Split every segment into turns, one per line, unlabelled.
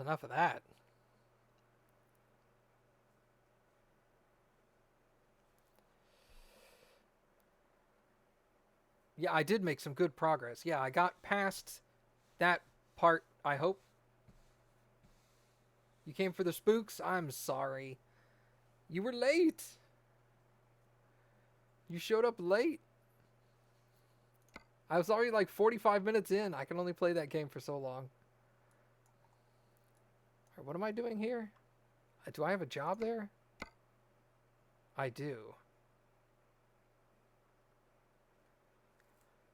enough of that. Yeah, I did make some good progress. Yeah, I got past that part, I hope. You came for the spooks? I'm sorry. You were late. You showed up late. I was already like 45 minutes in. I can only play that game for so long. Alright, what am I doing here? Do I have a job there? I do.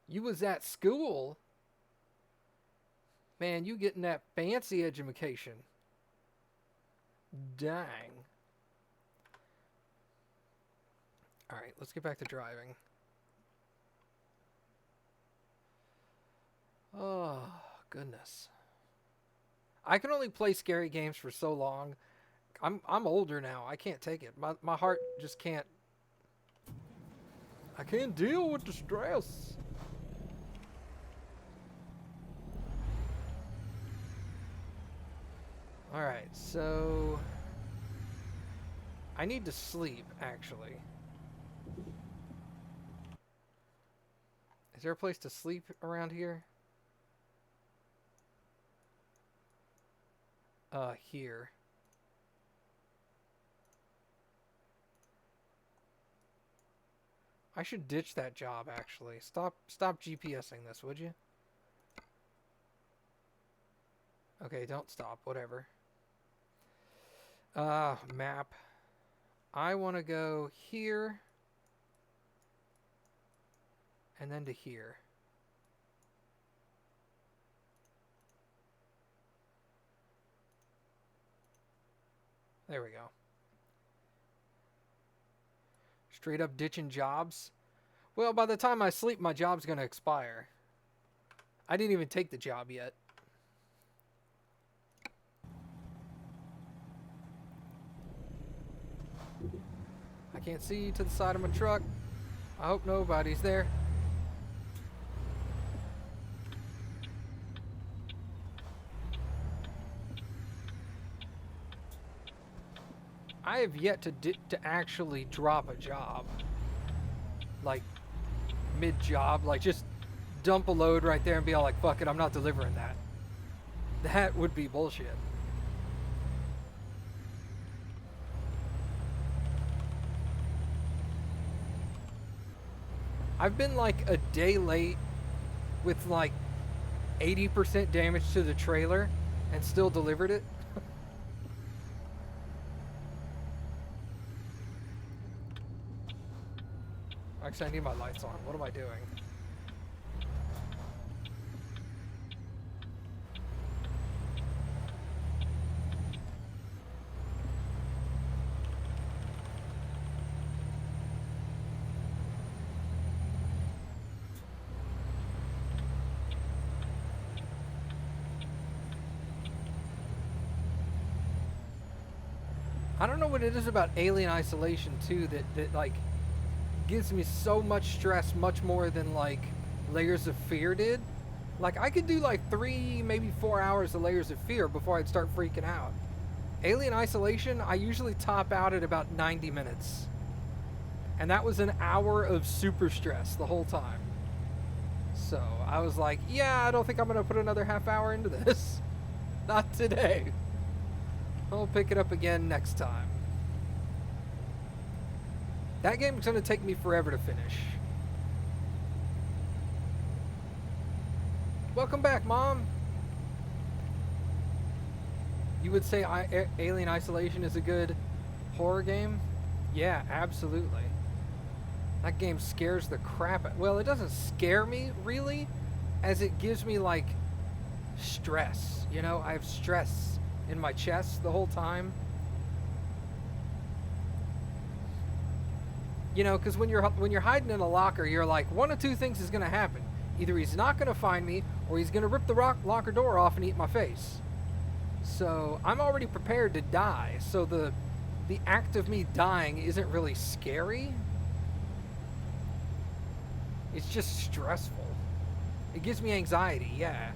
You was at school? Man, you getting that fancy education. Dang. Alright, let's get back to driving. Oh, goodness. I can only play scary games for so long. I'm older now. I can't take it. My heart just can't. I can't deal with the stress. Alright, so I need to sleep, actually. Is there a place to sleep around here? Here. I should ditch that job, actually. Stop GPSing this, would you? Okay, don't stop. Whatever. Map. I want to go here. And then to here. There we go. Straight up ditching jobs. Well, by the time I sleep, my job's going to expire. I didn't even take the job yet. I can't see to the side of my truck. I hope nobody's there. I have yet to actually drop a job. Like, mid-job. Like, just dump a load right there and be all like, fuck it, I'm not delivering that. That would be bullshit. I've been like a day late with like 80% damage to the trailer and still delivered it. Actually, I need my lights on. What am I doing? I don't know what it is about Alien Isolation 2 that like gives me so much stress, much more than like Layers of Fear did. Like I could do like 3, maybe 4 hours of Layers of Fear before I'd start freaking out. Alien Isolation, I usually top out at about 90 minutes. And that was an hour of super stress the whole time. So I was like, yeah, I don't think I'm going to put another half hour into this. Not today. I'll pick it up again next time. That game's going to take me forever to finish. Welcome back, Mom. You would say Alien Isolation is a good horror game? Yeah, absolutely. That game scares the crap out. Well, it doesn't scare me, really, as it gives me, like, stress. You know, I have stress in my chest the whole time. You know, because when you're hiding in a locker, you're like, one of two things is going to happen. Either he's not going to find me, or he's going to rip the locker door off and eat my face. So I'm already prepared to die. So the act of me dying isn't really scary. It's just stressful. It gives me anxiety, yeah.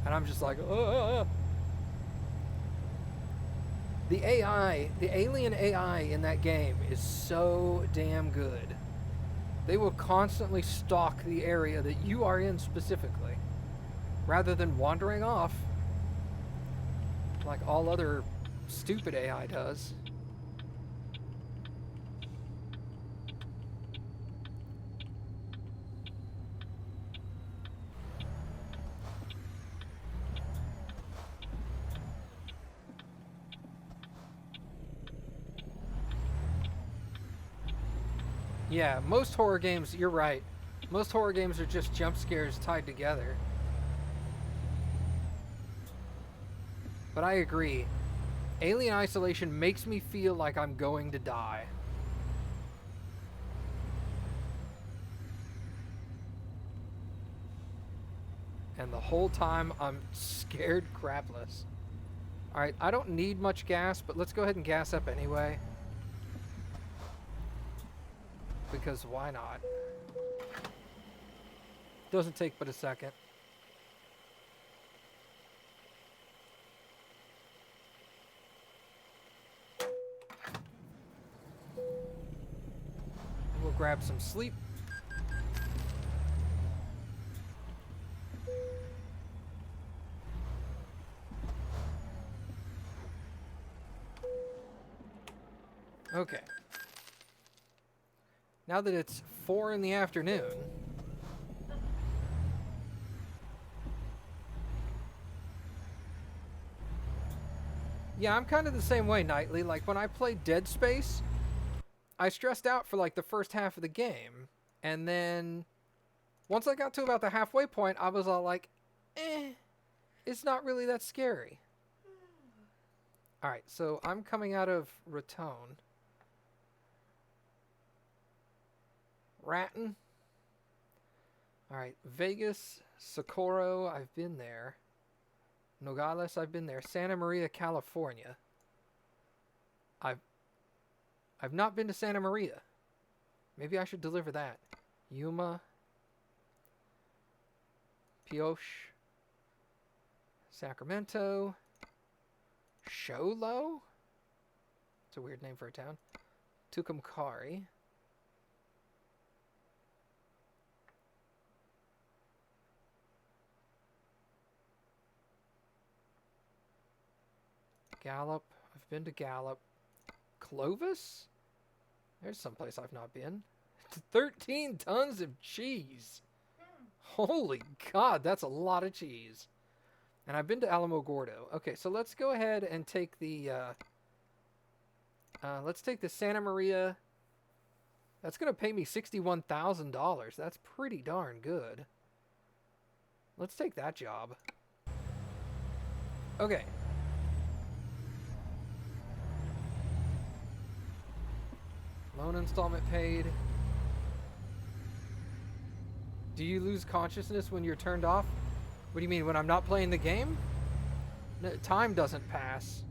And I'm just like, ugh. The AI, the alien AI in that game is so damn good. They will constantly stalk the area that you are in specifically, rather than wandering off like all other stupid AI does. Yeah, most horror games, you're right. Most horror games are just jump scares tied together. But I agree. Alien Isolation makes me feel like I'm going to die. And the whole time I'm scared crapless. Alright, I don't need much gas, but let's go ahead and gas up anyway. Because why not? Doesn't take but a second. We'll grab some sleep. Okay. Now that it's 4 in the afternoon, yeah, I'm kind of the same way, Nightly. Like, when I played Dead Space, I stressed out for, like, the first half of the game. And then, once I got to about the halfway point, I was all like, it's not really that scary. Alright, so I'm coming out of Raton. Raton. Alright, Vegas, Socorro, I've been there. Nogales, I've been there. Santa Maria, California. I've not been to Santa Maria. Maybe I should deliver that. Yuma. Pioche. Sacramento. Sholo? It's a weird name for a town. Tucumcari. Gallup. I've been to Gallup. Clovis? There's someplace I've not been. 13 tons of cheese. Holy God, that's a lot of cheese. And I've been to Alamogordo. Okay, so let's go ahead and take the Santa Maria. That's going to pay me $61,000. That's pretty darn good. Let's take that job. Okay. Loan installment paid. Do you lose consciousness when you're turned off? What do you mean, when I'm not playing the game? No, time doesn't pass.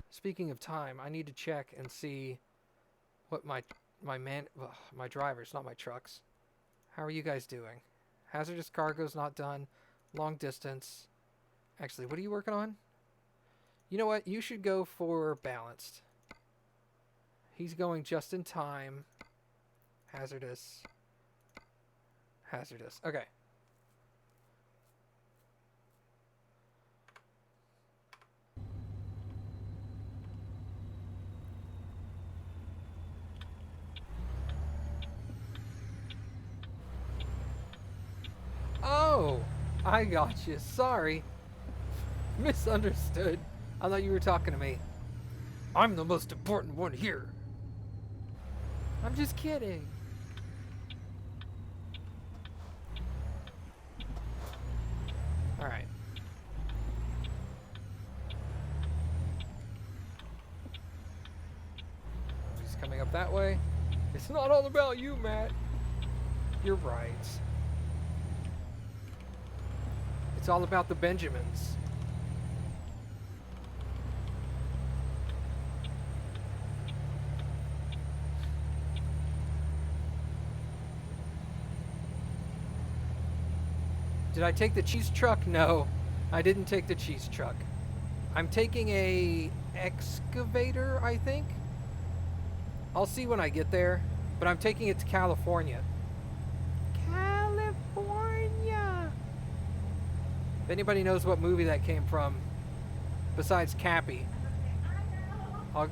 Speaking of time, I need to check and see what my drivers, not my trucks. How are you guys doing? Hazardous cargo's not done. Long distance. Actually, what are you working on? You know what? You should go for balanced. He's going just in time. Hazardous. Hazardous. Okay. Oh, I got you. Sorry. Misunderstood. I thought you were talking to me. I'm the most important one here. I'm just kidding. Alright. Just coming up that way. It's not all about you, Matt. You're right. It's all about the Benjamins. Did I take the cheese truck? No, I didn't take the cheese truck. I'm taking a excavator, I think. I'll see when I get there, but I'm taking it to California. California! If anybody knows what movie that came from, besides Cappy,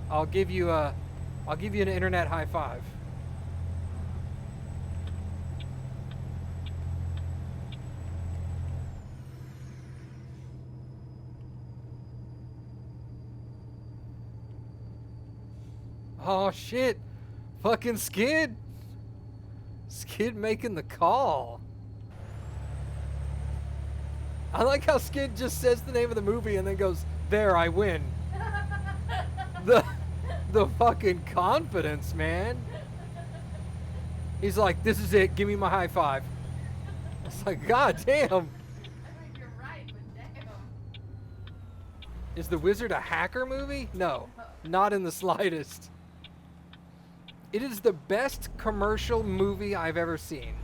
I'll give you an internet high five. Oh shit! Fucking Skid! Skid making the call. I like how Skid just says the name of the movie and then goes, "There, I win." The fucking confidence, man. He's like, "This is it. Give me my high five." It's like, god damn.
I mean, you're right, but damn.
Is The Wizard a hacker movie? No, not in the slightest. It is the best commercial movie I've ever seen.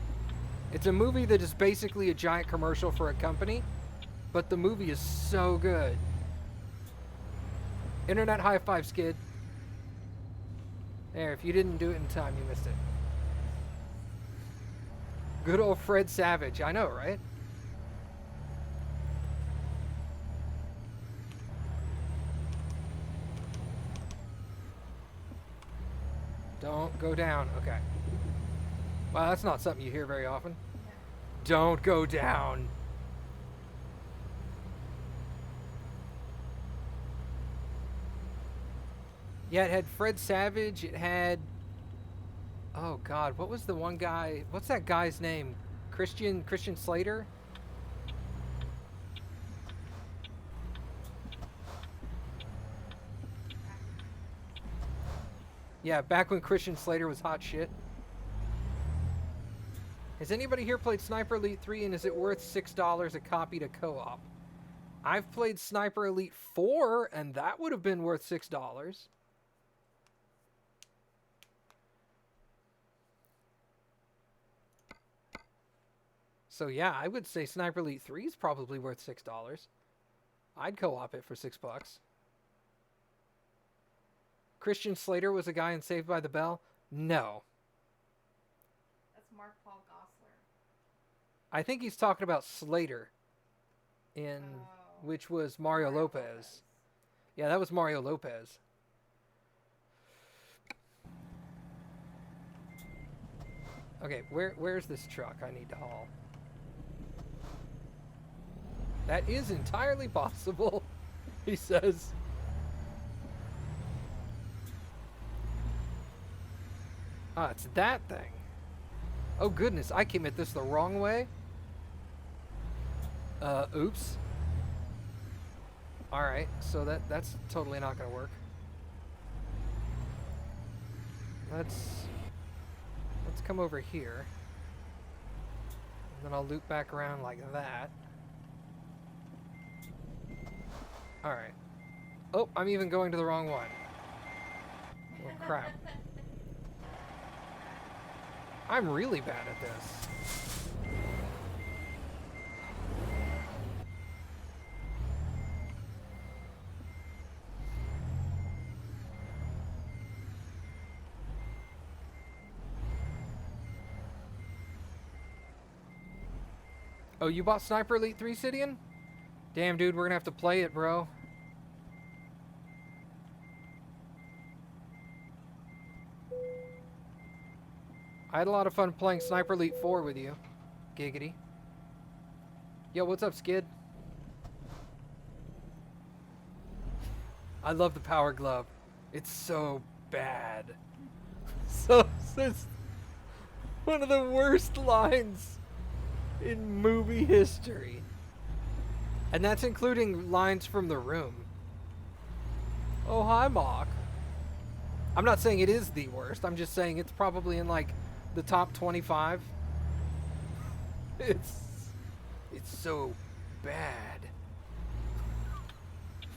It's a movie that is basically a giant commercial for a company, but the movie is so good. Internet high five, Skid. There, if you didn't do it in time, you missed it. Good old Fred Savage. I know, right? Don't go down. Okay. Wow, that's not something you hear very often. Don't go down. Yeah, it had Fred Savage. It had... Oh, God. What was the one guy... What's that guy's name? Christian Slater? Yeah, back when Christian Slater was hot shit. Has anybody here played Sniper Elite 3 and is it worth $6 a copy to co-op? I've played Sniper Elite 4 and that would have been worth $6. So yeah, I would say Sniper Elite 3 is probably worth $6. I'd co-op it for $6. Christian Slater was a guy in Saved by the Bell? No.
That's Mark Paul Gosselaar.
I think he's talking about Slater in which was Mario Lopez. Yeah, that was Mario Lopez. Okay, where's this truck I need to haul? That is entirely possible, he says. Ah, it's that thing. Oh goodness, I came at this the wrong way. Oops. Alright, so that's totally not gonna work. Let's come over here. And then I'll loop back around like that. Alright. Oh, I'm even going to the wrong one. Oh crap. I'm really bad at this. Oh, you bought Sniper Elite 3, Sidian? Damn, dude, we're gonna have to play it, bro. I had a lot of fun playing Sniper Elite 4 with you. Giggity. Yo, what's up, Skid? I love the Power Glove. It's so bad. So, it's one of the worst lines in movie history. And that's including lines from The Room. Oh, hi, Mock. I'm not saying it is the worst. I'm just saying it's probably in, like, the top 25. It's so bad.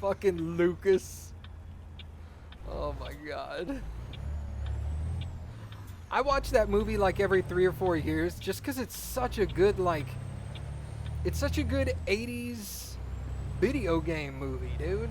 Fucking Lucas. Oh my god. I watch that movie like every 3 or 4 years just because it's such a good, like, it's such a good 80s video game movie, dude.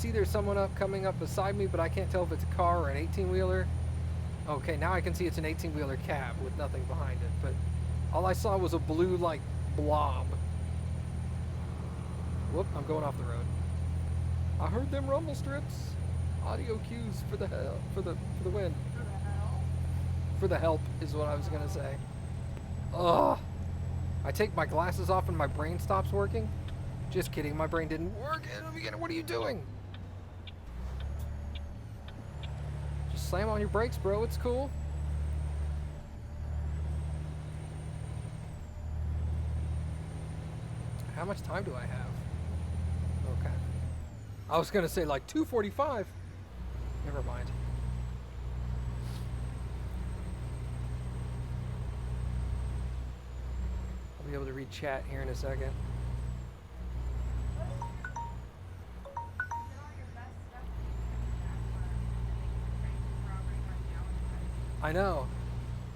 see there's someone coming up beside me, but I can't tell if it's a car or an 18-wheeler. Okay, now I can see it's an 18-wheeler cab with nothing behind it, but all I saw was a blue, like, blob. Whoop, I'm going off the road. I heard them rumble strips. Audio cues for the hell, for the wind.
For the hell?
For the help is what I was gonna say. Ugh. I take my glasses off and my brain stops working. Just kidding, my brain didn't work in the beginning. What are you doing? Just slam on your brakes, bro. It's cool. How much time do I have? Okay. I was gonna say like 2:45. Never mind. I'll be able to read chat here in a second.
Get all your best stuff
I know.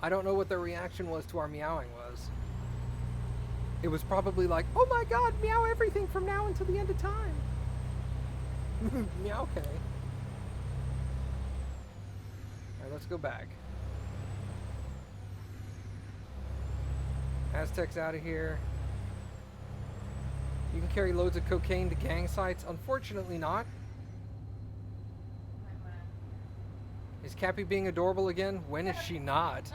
I don't know what their reaction was to our meowing was. It was probably like, oh my god, meow everything from now until the end of time. Meow, okay. Alright, let's go back. Aztec's out of here. You can carry loads of cocaine to gang sites? Unfortunately not. Is Cappy being adorable again? When is she not?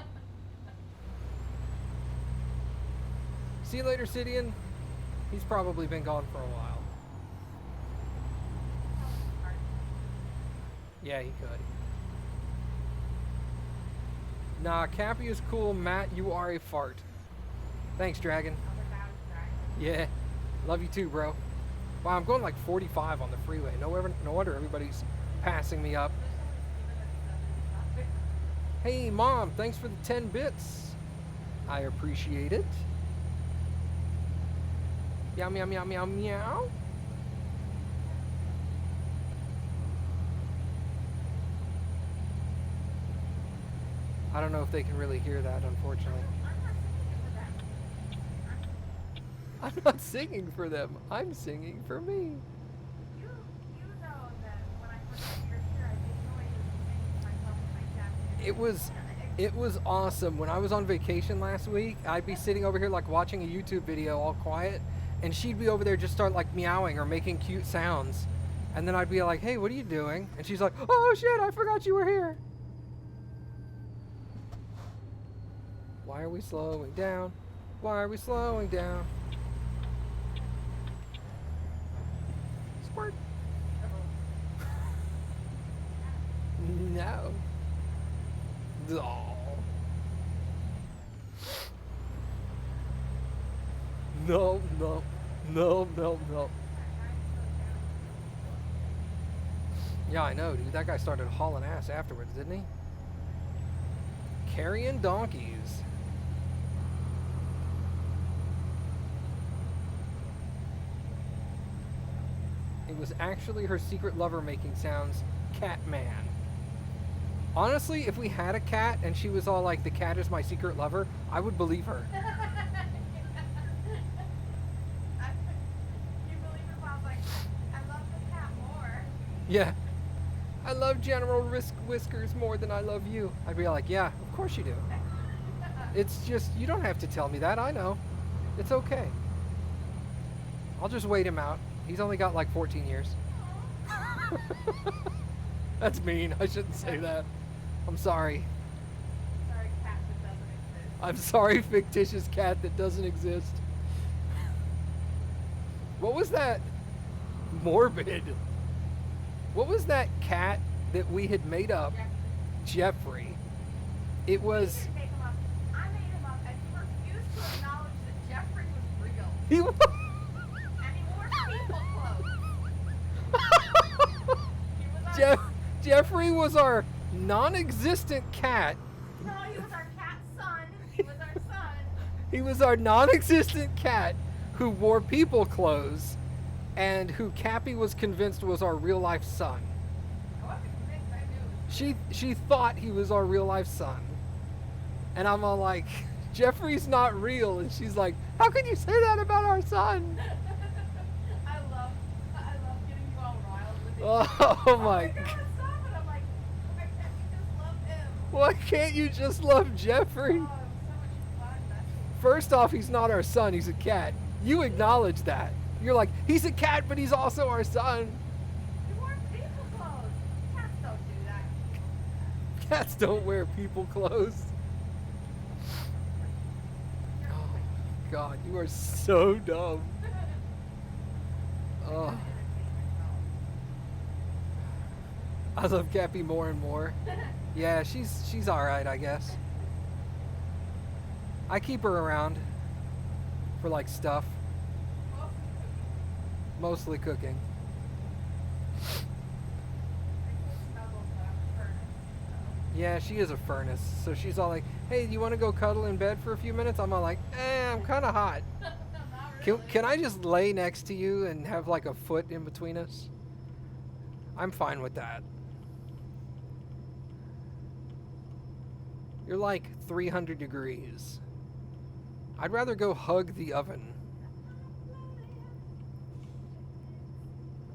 See you later, Sidian. He's probably been gone for a while. Yeah, he could. Nah, Cappy is cool. Matt, you are a fart. Thanks, Dragon. Yeah. Love you too, bro. Wow, I'm going like 45 on the freeway. No wonder everybody's passing me up. Hey, Mom, thanks for the 10 bits. I appreciate it. Meow, meow, meow, meow, meow. I don't know if they can really hear that, unfortunately. I'm not singing for them. I'm singing for me.
You know that when I first came here, I did noises and singing to myself in my chest.
It was awesome. When I was on vacation last week, I'd be sitting over here like watching a YouTube video all quiet, and she'd be over there just start like meowing or making cute sounds. And then I'd be like, hey, what are you doing? And she's like, oh shit, I forgot you were here. Why are we slowing down? Why are we slowing down? Squirt. No. Oh. No, no, no, no, no. Yeah, I know, dude. That guy started hauling ass afterwards, didn't he? Carrying donkeys. It was actually her secret lover making sounds, Catman. Honestly, if we had a cat and she was all like, the cat is my secret lover, I would believe her.
You believe it if I was like, I love the cat more.
Yeah. I love General Whiskers more than I love you. I'd be like, yeah, of course you do. It's just, you don't have to tell me that, I know. It's okay. I'll just wait him out. He's only got like 14 years. That's mean. I shouldn't say that. I'm sorry.
Sorry, cat that doesn't exist.
I'm sorry, fictitious cat that doesn't exist. What was that? Morbid. What was that cat that we had made up? Jeffrey. It was...
You didn't make him up. I made him up, and he refused to acknowledge that Jeffrey was real.
He was...
And he wore people clothes. He was our...
Jeffrey was our non-existent cat.
No, he was our cat's son. He was our son.
He was our non-existent cat who wore people clothes and who Cappy was convinced was our real-life son.
I wasn't convinced I knew.
She thought he was our real-life son. And I'm all like, Jeffrey's not real. And she's like, how can you say that about our son?
I love getting you all riled with
Oh
Oh
my
my God,
God.
stop it! I'm like, why can't we just love him?
Why can't you just love Jeffrey?
Oh, it was so much fun messing with him.
First off, he's not our son, he's a cat. You acknowledge that. You're like, he's a cat, but he's also our son.
He wore people clothes. Cats don't do that. People do that.
Cats don't wear people clothes.
You're
Oh
like,
God, you are so dumb.
I
Oh,
couldn't entertain
I love Cappy more and more.
myself.
Yeah, she's all right, I guess. I keep her around for like stuff, mostly cooking. Yeah, she is a furnace. So she's all like, "Hey, do you want to go cuddle in bed for a few minutes?" I'm all like, I'm kind of hot. Can I just lay next to you and have like a foot in between us? I'm fine with that. You're like 300 degrees. I'd rather go hug the oven.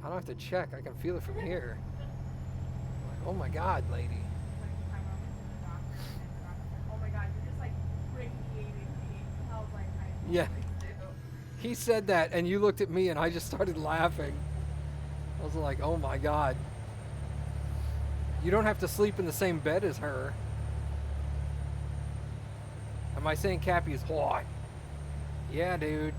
I don't have to check. I can feel it from here. Like, oh my God, lady.
Oh my God, you're just like radiating me. I was like, I
Yeah.
always do.
He said that, and you looked at me, and I just started laughing. I was like, oh my God. You don't have to sleep in the same bed as her. Am I saying Cappy is hot? Yeah, dude.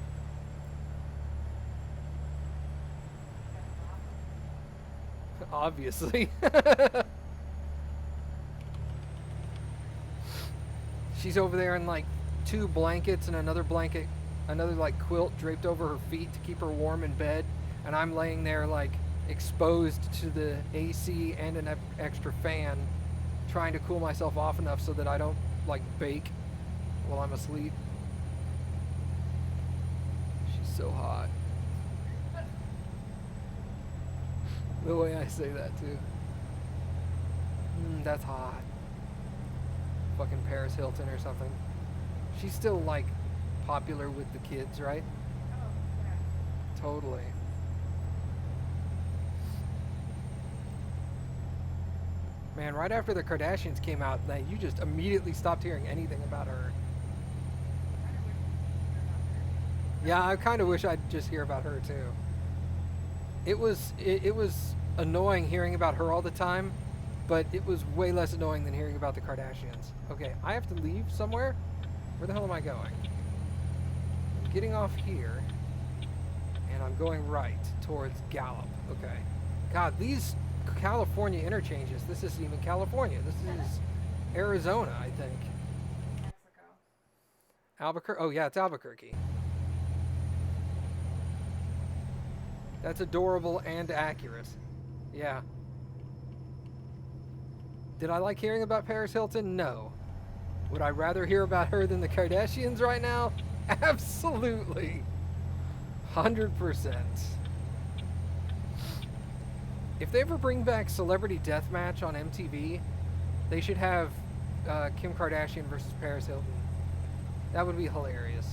Obviously. She's over there in like 2 blankets and another blanket, another like quilt draped over her feet to keep her warm in bed. And I'm laying there like exposed to the AC and an extra fan, trying to cool myself off enough so that I don't like bake while I'm asleep. She's so hot. The way I say that too. That's hot. Fucking Paris Hilton or something. She's still like popular with the kids, right?
Oh, yeah.
Totally. Man, right after the Kardashians came out, like, you just immediately stopped hearing anything about her. Yeah, I kind of wish I'd just hear about her too. It was annoying hearing about her all the time, but it was way less annoying than hearing about the Kardashians. Okay, I have to leave somewhere. Where the hell am I going? I'm getting off here, and I'm going right towards Gallup. Okay. God, these California interchanges. This isn't even California. This is Arizona, I think.
Mexico.
Albuquerque. Oh yeah, it's Albuquerque. That's adorable and accurate. Yeah. Did I like hearing about Paris Hilton? No. Would I rather hear about her than the Kardashians right now? Absolutely. 100%. If they ever bring back Celebrity Deathmatch on MTV, they should have Kim Kardashian versus Paris Hilton. That would be hilarious.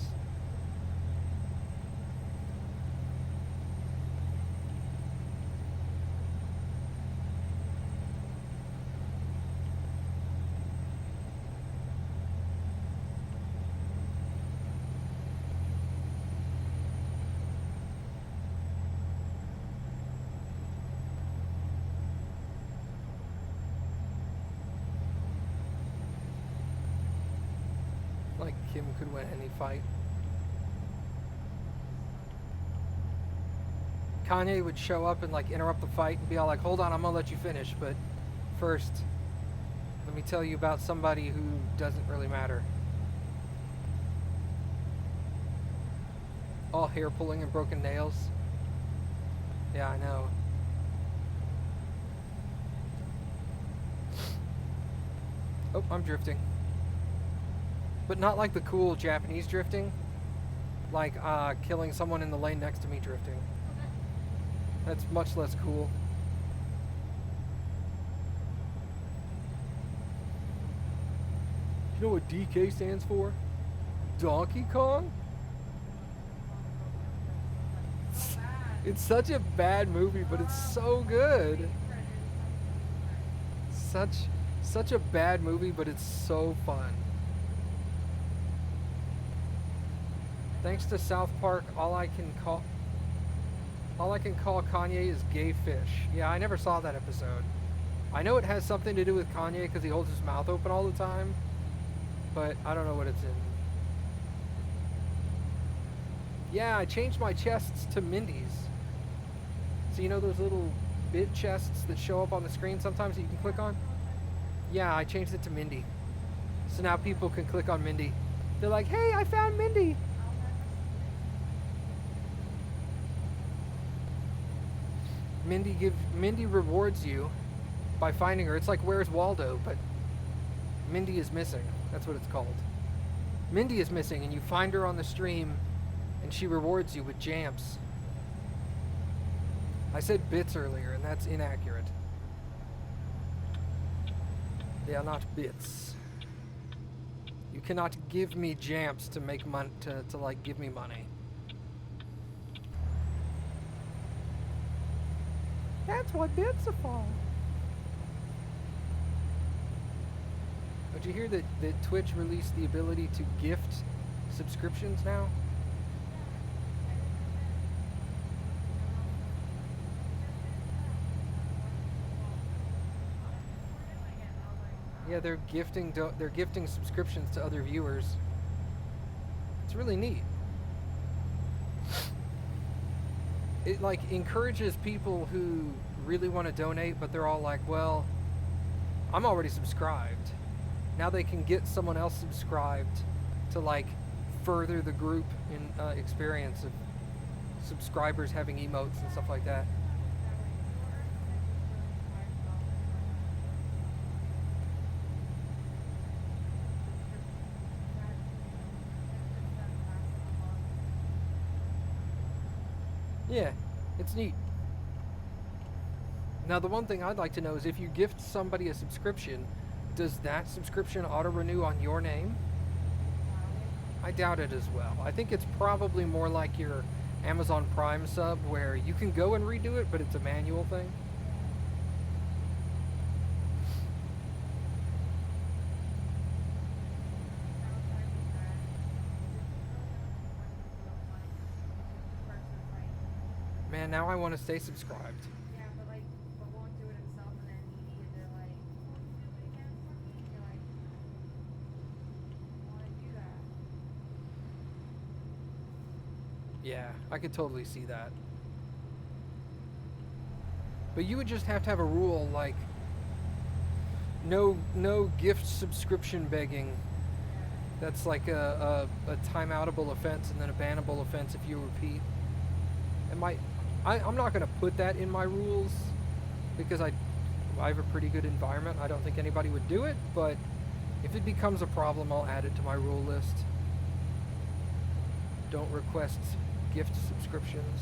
Like Kim could win any fight. Kanye would show up and like interrupt the fight and be all like, "Hold on, I'm gonna let you finish, but first, let me tell you about somebody who doesn't really matter." All hair pulling and broken nails. Yeah, I know. Oh, I'm drifting. But not like the cool Japanese drifting. Like killing someone in the lane next to me drifting. That's much less cool. You know what DK stands for? Donkey Kong?
So bad.
It's such a bad movie, but it's so good. Such such a bad movie, but it's so fun. Thanks to South Park, all I can call Kanye is gay fish. Yeah, I never saw that episode. I know it has something to do with Kanye because he holds his mouth open all the time, but I don't know what it's in. Yeah, I changed my chests to Mindy's. So you know those little bit chests that show up on the screen sometimes that you can click on? Yeah, I changed it to Mindy. So now people can click on Mindy. They're like, hey, I found Mindy. Mindy rewards you by finding her. It's like Where's Waldo, but Mindy is missing. That's what it's called. Mindy is missing, and you find her on the stream, and she rewards you with jams. I said bits earlier, and that's inaccurate. They are not bits. You cannot give me jams to make money to like give me money. That's what bits are for. Did you hear that Twitch released the ability to gift subscriptions now? Yeah, they're gifting subscriptions to other viewers. It's really neat. It like encourages people who really want to donate, but they're all like, well, I'm already subscribed. Now they can get someone else subscribed to like further the group in experience of subscribers having emotes and stuff like that. Yeah, it's neat. Now the one thing I'd like to know is if you gift somebody a subscription, does that subscription auto-renew on your name? I doubt it as well. I think it's probably more like your Amazon Prime sub where you can go and redo it, but it's a manual thing. Man, now I want to stay subscribed.
Yeah, but won't do it himself, and then needy, and they're like, "Oh, do it again for me?" You're like, "I want to do that."
Yeah, I could totally see that. But you would just have to have a rule like no gift subscription begging. That's like a timeoutable offense and then a bannable offense if you repeat. I'm not going to put that in my rules because I have a pretty good environment. I don't think anybody would do it, but if it becomes a problem, I'll add it to my rule list. Don't request gift subscriptions.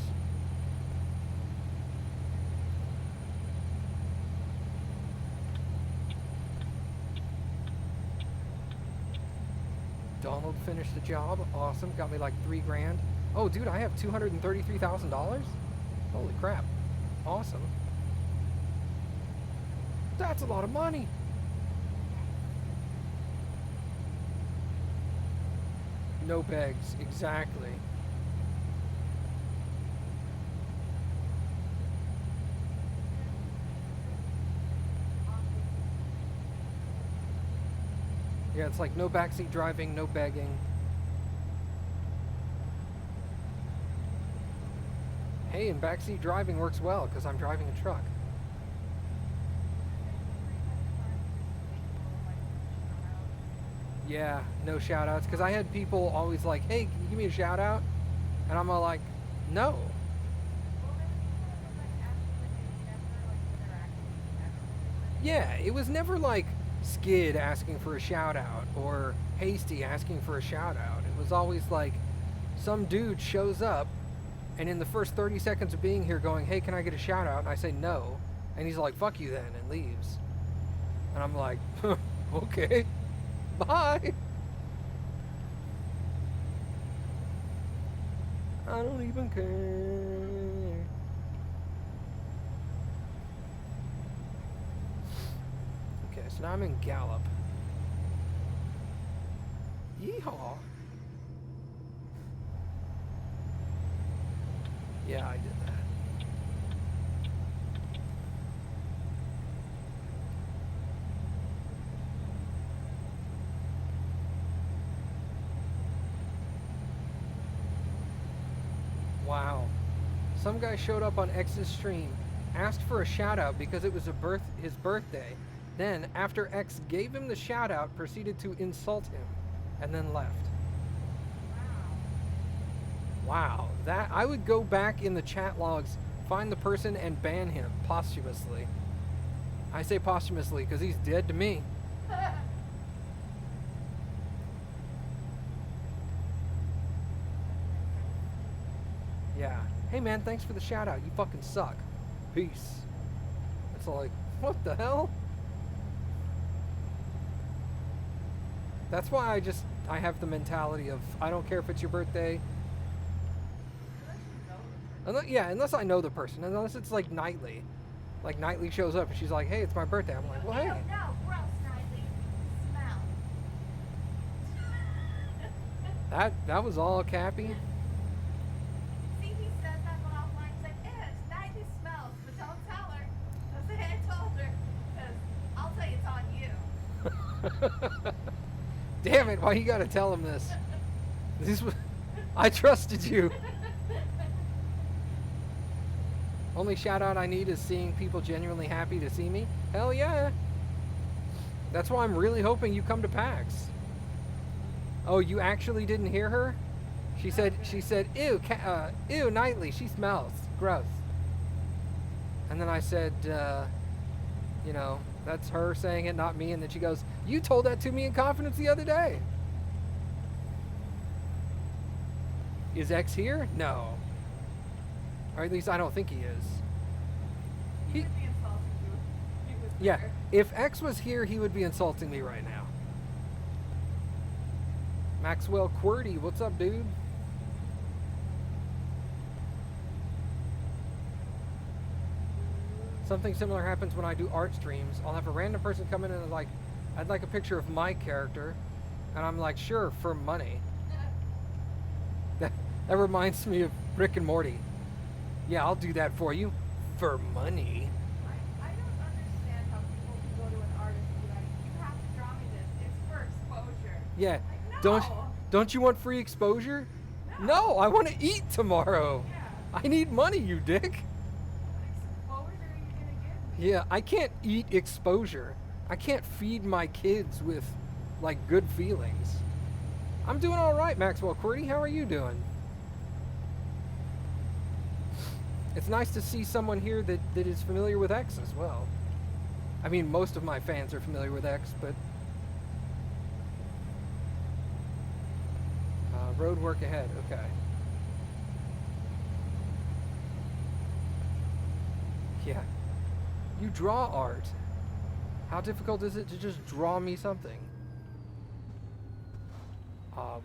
Donald finished the job. Awesome. Got me like $3,000. Oh, dude, I have $233,000? Holy crap. Awesome. That's a lot of money. No begs. Exactly. Yeah, it's like no backseat driving, no begging. Hey, and backseat driving works well because I'm driving a truck. Yeah, no shout outs. Because I had people always like, hey, can you give me a shout out? And I'm all like, no. Yeah, it was never like Skid asking for a shout out or Hasty asking for a shout out. It was always like some dude shows up and in the first 30 seconds of being here going, hey, can I get a shout out? And I say no. And he's like, fuck you then, and leaves. And I'm like, okay, bye. I don't even care. So now I'm in Gallup. Yeehaw. Yeah, I did that. Wow. Some guy showed up on X's stream, asked for a shout out because it was his birthday. Then, after X gave him the shout out, proceeded to insult him and then left. Wow. That I would go back in the chat logs, find the person and ban him posthumously. I say posthumously because he's dead to me. Yeah. Hey man, thanks for the shout out. You fucking suck. Peace. It's like, what the hell? That's why I have the mentality of I don't care if it's your birthday. Unless I know the person. Unless it's like Nightly. Like Nightly shows up and she's like, hey, it's my birthday. I'm like, well, hey.
No, gross, Nightly. Smell.
That was all Cappy.
See, he says that one offline. He's like, it's Nightly smells, but don't tell her. Don't say I told her, because I'll tell you it's on you.
Damn it, why you gotta tell him this? I trusted you. Only shout out I need is seeing people genuinely happy to see me. Hell yeah. That's why I'm really hoping you come to PAX. Oh, you actually didn't hear her? She said, ew, Nightly, she smells. Gross. And then I said, you know, that's her saying it, not me. And then she goes, you told that to me in confidence the other day. Is X here? No. Or at least I don't think he is.
He would be insulting you. He was
Yeah,
there.
if X was here, he would be insulting me right now. Maxwell Qwerty, what's up, dude? Something similar happens when I do art streams. I'll have a random person come in and like, I'd like a picture of my character. And I'm like, sure, for money. That reminds me of Rick and Morty. Yeah, I'll do that for you. For money.
I don't understand how people can go to an artist and be like, you have to draw me this. It's for exposure.
Yeah.
Like, no.
Don't you want free exposure? No, I want to eat tomorrow.
Yeah.
I need money, you dick.
What exposure are you going to give me?
Yeah, I can't eat exposure. I can't feed my kids with, like, good feelings. I'm doing all right, Maxwell Qwerty. How are you doing? It's nice to see someone here that is familiar with X as well. I mean, most of my fans are familiar with X, but... road work ahead, okay. Yeah. You draw art. How difficult is it to just draw me something?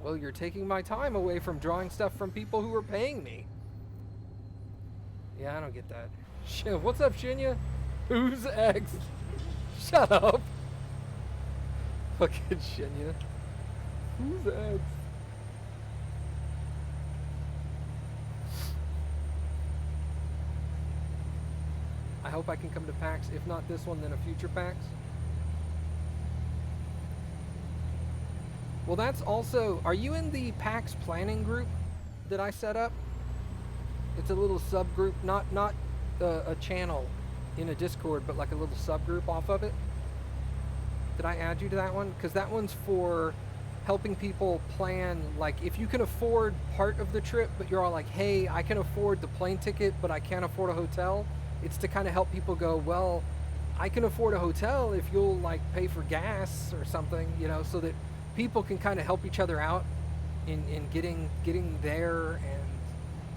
Well, you're taking my time away from drawing stuff from people who are paying me. Yeah, I don't get that. What's up, Shinya? Who's X? Shut up. Fucking Shinya. Who's X? I hope I can come to PAX. If not this one, then a future PAX. Well, that's also... Are you in the PAX planning group that I set up? It's a little subgroup, not a channel in a Discord, but like a little subgroup off of it. Did I add you to that one? Because that one's for helping people plan, like, if you can afford part of the trip, but you're all like, hey, I can afford the plane ticket, but I can't afford a hotel. It's to kind of help people go, well, I can afford a hotel if you'll, like, pay for gas or something, you know, so that people can kind of help each other out in getting there and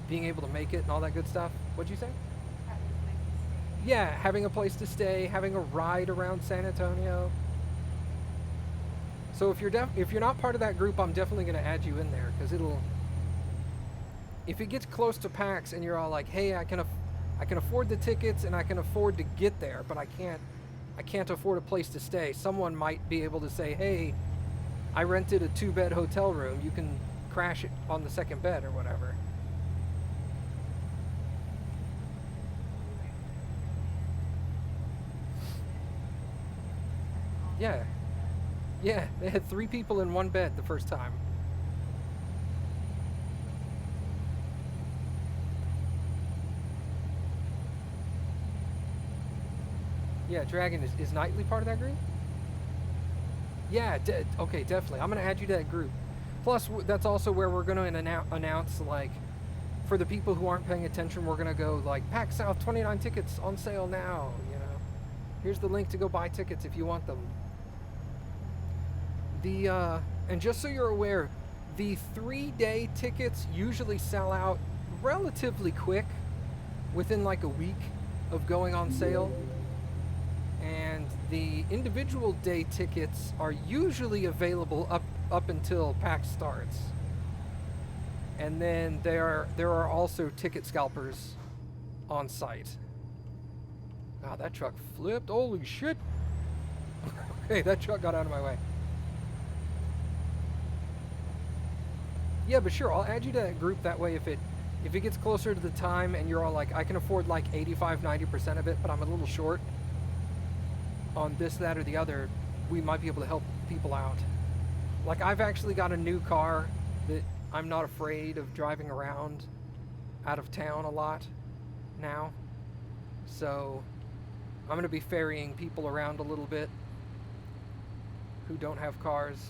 being able to make it and all that good stuff. What'd you say? Yeah, having a place to stay, having a ride around San Antonio. So if you're not part of that group, I'm definitely going to add you in there, because if it gets close to PAX and you're all like, hey, I can afford the tickets and I can afford to get there, but I I can't afford a place to stay, someone might be able to say, hey, I rented a 2-bed hotel room, you can crash it on the second bed or whatever. Yeah. Yeah, they had 3 people in 1 bed the first time. Yeah, Dragon, is Nightly part of that group? Yeah, okay, definitely. I'm going to add you to that group. Plus, that's also where we're going to announce, like, for the people who aren't paying attention, we're going to go, like, PAX South 29 tickets on sale now, you know. Here's the link to go buy tickets if you want them. And just so you're aware, the 3-day tickets usually sell out relatively quick, within like a week of going on sale. And the individual day tickets are usually available up until PAX starts. And then there are also ticket scalpers on site. Wow, that truck flipped. Holy shit. Okay, that truck got out of my way. Yeah, but sure, I'll add you to that group. That way if it gets closer to the time and you're all like, I can afford like 85-90% of it, but I'm a little short on this, that, or the other, we might be able to help people out. Like, I've actually got a new car that I'm not afraid of driving around out of town a lot now. So I'm going to be ferrying people around a little bit who don't have cars.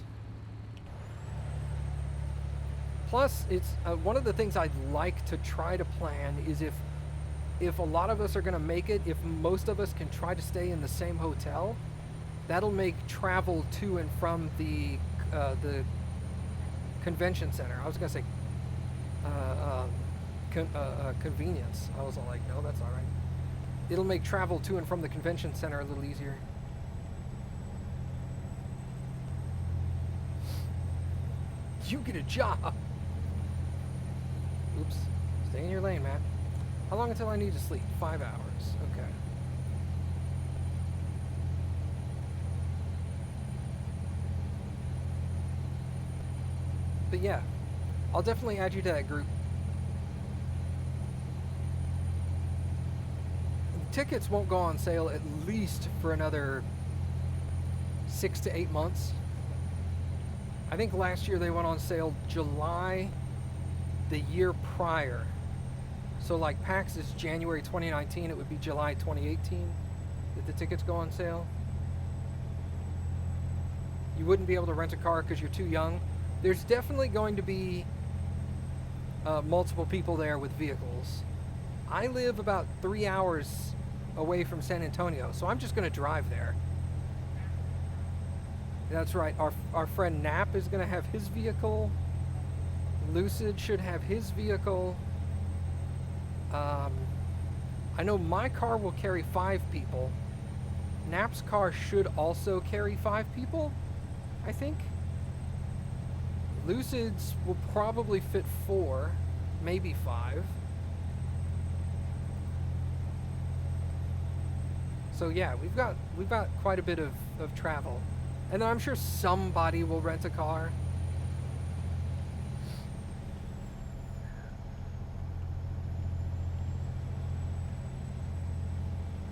Plus, it's one of the things I'd like to try to plan is if a lot of us are going to make it, if most of us can try to stay in the same hotel, that'll make travel to and from the convention center. I was going to say convenience. I was all like, no, that's all right. It'll make travel to and from the convention center a little easier. You get a job. Oops. Stay in your lane, man. How long until I need to sleep? 5 hours. Okay. But yeah, I'll definitely add you to that group. Tickets won't go on sale at least for another 6 to 8 months. I think last year they went on sale July the year prior. So like PAX is January 2019, it would be July 2018 that the tickets go on sale. You wouldn't be able to rent a car because you're too young. There's definitely going to be multiple people there with vehicles. I live about 3 hours away from San Antonio, so I'm just going to drive there. That's right, our friend Nap is going to have his vehicle. Lucid should have his vehicle. I know my car will carry 5 people. Nap's car should also carry 5 people, I think. Lucid's will probably fit 4, maybe 5. So yeah, we've got quite a bit of travel. And then I'm sure somebody will rent a car.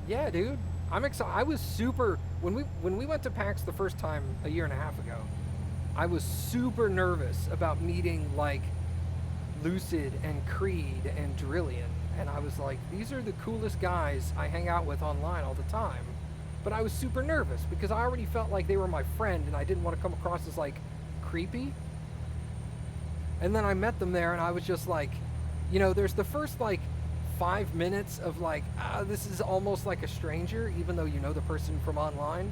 Yeah, dude. I'm excited. I was super when we went to PAX the first time a year and a half ago. I was super nervous about meeting like Lucid and Creed and Drillian, and I was like, these are the coolest guys I hang out with online all the time. But I was super nervous because I already felt like they were my friend and I didn't want to come across as like creepy. And then I met them there and I was just like, you know, there's the first like 5 minutes of like, this is almost like a stranger, even though you know the person from online.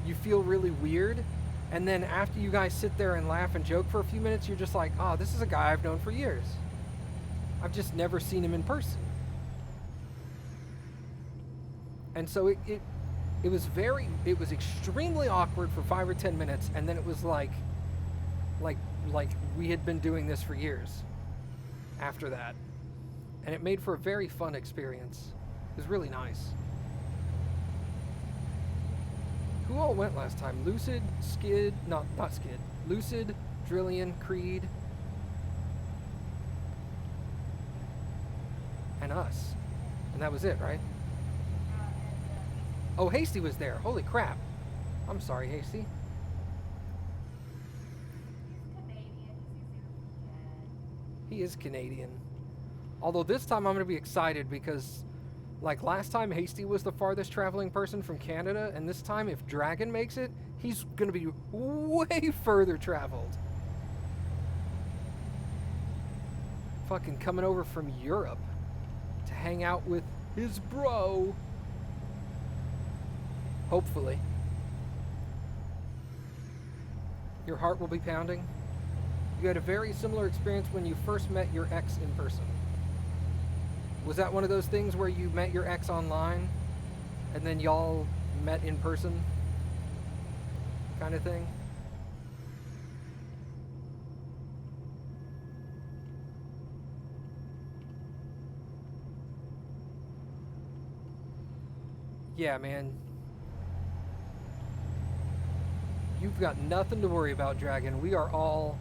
You feel really weird. And then after you guys sit there and laugh and joke for a few minutes, you're just like, oh, this is a guy I've known for years. I've just never seen him in person. And so it was extremely awkward for 5 or 10 minutes, and then it was like we had been doing this for years after that. And it made for a very fun experience. It was really nice. Who all went last time? Lucid, Skid, not Skid. Lucid, Drillian, Creed, and us. And that was it, right? Oh, Hasty was there. Holy crap. I'm sorry, Hasty.
He's Canadian. He's easy to forget.
He is Canadian. Although this time I'm going to be excited because, like last time, Hasty was the farthest traveling person from Canada, and this time, if Dragon makes it, he's going to be way further traveled. Fucking coming over from Europe to hang out with his bro. Hopefully. Your heart will be pounding. You had a very similar experience when you first met your ex in person. Was that one of those things where you met your ex online and then y'all met in person kind of thing? Yeah, man. You've got nothing to worry about, Dragon. We are all...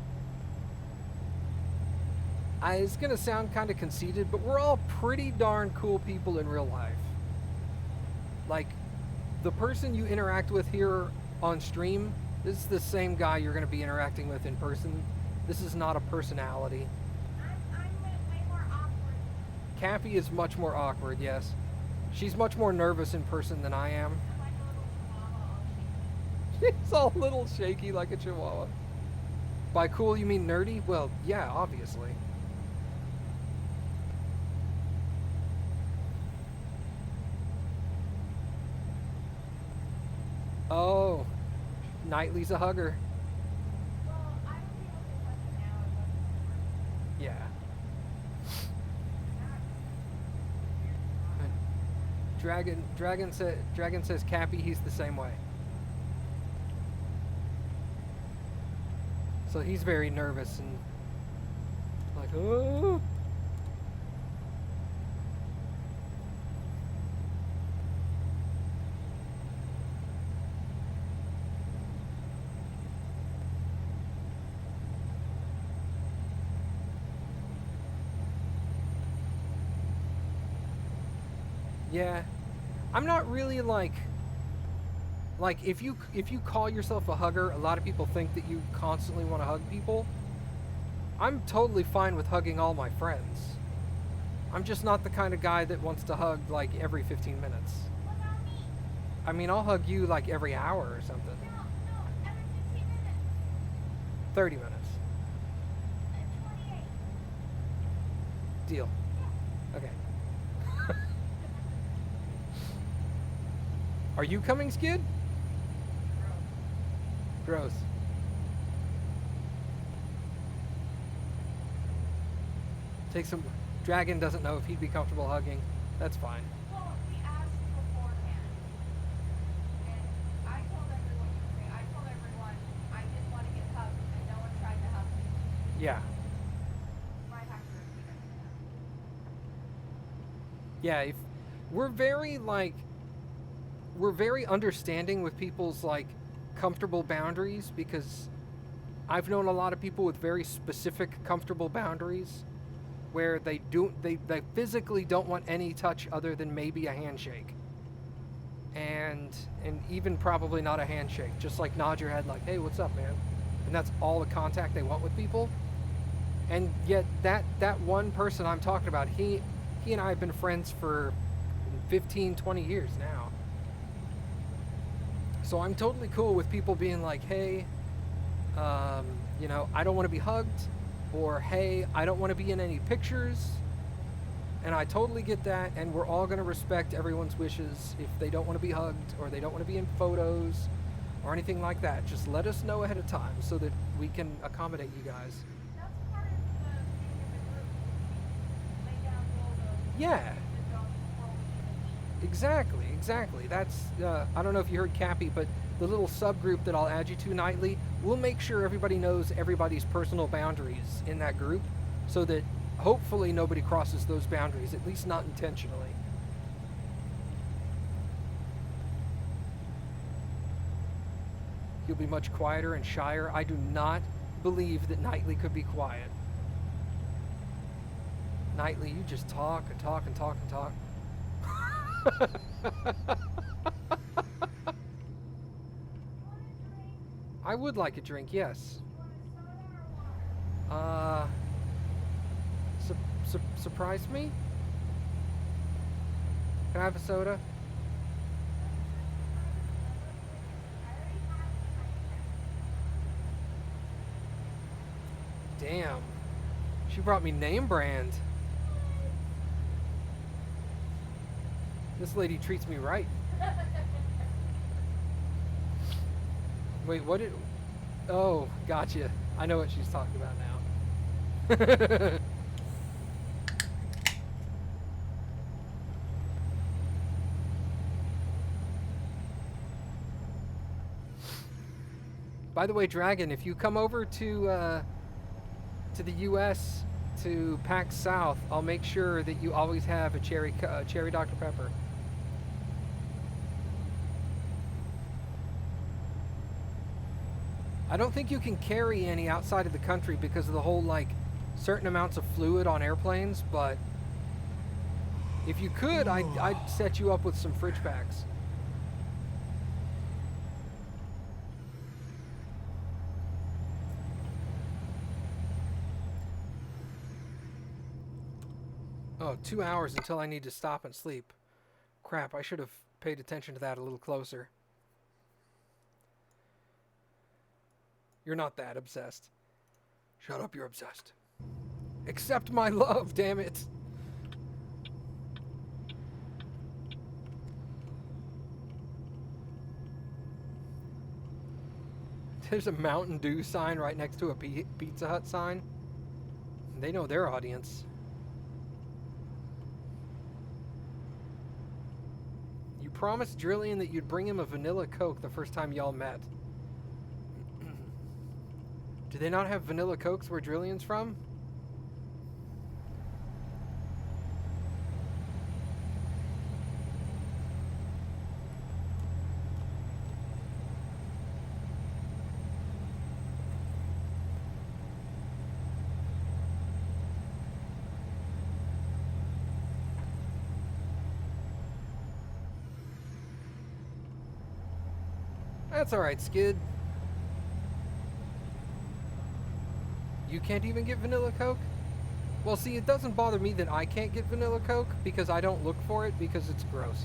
it's going to sound kind of conceited, but we're all pretty darn cool people in real life. Like, the person you interact with here on stream, this is the same guy you're going to be interacting with in person. This is not a personality.
I'm way more awkward.
Cappy is much more awkward, yes. She's much more nervous in person than I am.
I'm like a little chihuahua all shaky.
She's all little shaky like a chihuahua. By cool, you mean nerdy? Well, yeah, obviously. Oh, Knightley's a hugger.
Well, I don't think with the question now I wasn't before.
Yeah. Dragon says Cappy, he's the same way. So he's very nervous and like, oh. Yeah, I'm not really like if you call yourself a hugger, a lot of people think that you constantly want to hug people. I'm totally fine with hugging all my friends. I'm just not the kind of guy that wants to hug like every 15 minutes.
What about me?
I mean, I'll hug you like every hour or something.
No, every 15 minutes.
30 minutes.
28.
Deal. Okay. Are you coming, Skid? Gross. Take some... Dragon doesn't know if he'd be comfortable hugging. That's fine.
Well, we asked beforehand, and I told everyone, I didn't want to get hugged, and no one tried to hug me.
Yeah.
Might have to repeat it.
Yeah, if we're very like we're very understanding with people's like comfortable boundaries, because I've known a lot of people with very specific comfortable boundaries where they physically don't want any touch other than maybe a handshake. And even probably not a handshake, just like nod your head like, hey, what's up, man? And that's all the contact they want with people. And yet that one person I'm talking about, he and I have been friends for 15, 20 years now. So I'm totally cool with people being like, hey, you know, I don't want to be hugged, or hey, I don't want to be in any pictures. And I totally get that, and we're all going to respect everyone's wishes. If they don't want to be hugged, or they don't want to be in photos, or anything like that, just let us know ahead of time so that we can accommodate you guys.
That's part of the being in the group. Lay down rules of
Yeah.
that don't control each
Exactly. That's, I don't know if you heard Cappy, but the little subgroup that I'll add you to nightly, we'll make sure everybody knows everybody's personal boundaries in that group, so that hopefully nobody crosses those boundaries, at least not intentionally. you'll be much quieter and shyer. I do not believe that Nightly could be quiet. Nightly, you just talk and talk and talk and talk. I would like a drink, yes. Surprise me? Can I have a soda? Damn. She brought me name brand. This lady treats me right. Wait, what did... Oh, gotcha. I know what she's talking about now. By the way, Dragon, if you come over to the U.S. to PAX South, I'll make sure that you always have a cherry Dr. Pepper. I don't think you can carry any outside of the country because of the whole, like, certain amounts of fluid on airplanes, but if you could, I'd set you up with some fridge packs. Oh, 2 hours until I need to stop and sleep. Crap, I should have paid attention to that a little closer. You're not that obsessed. Shut up, you're obsessed. Accept my love, damn it. There's a Mountain Dew sign right next to a Pizza Hut sign. They know their audience. You promised Drillian that you'd bring him a vanilla Coke the first time y'all met. Do they not have vanilla Cokes where Drillian's from? That's alright, Skid. You can't even get vanilla Coke? Well, see, it doesn't bother me that I can't get vanilla Coke because I don't look for it because it's gross.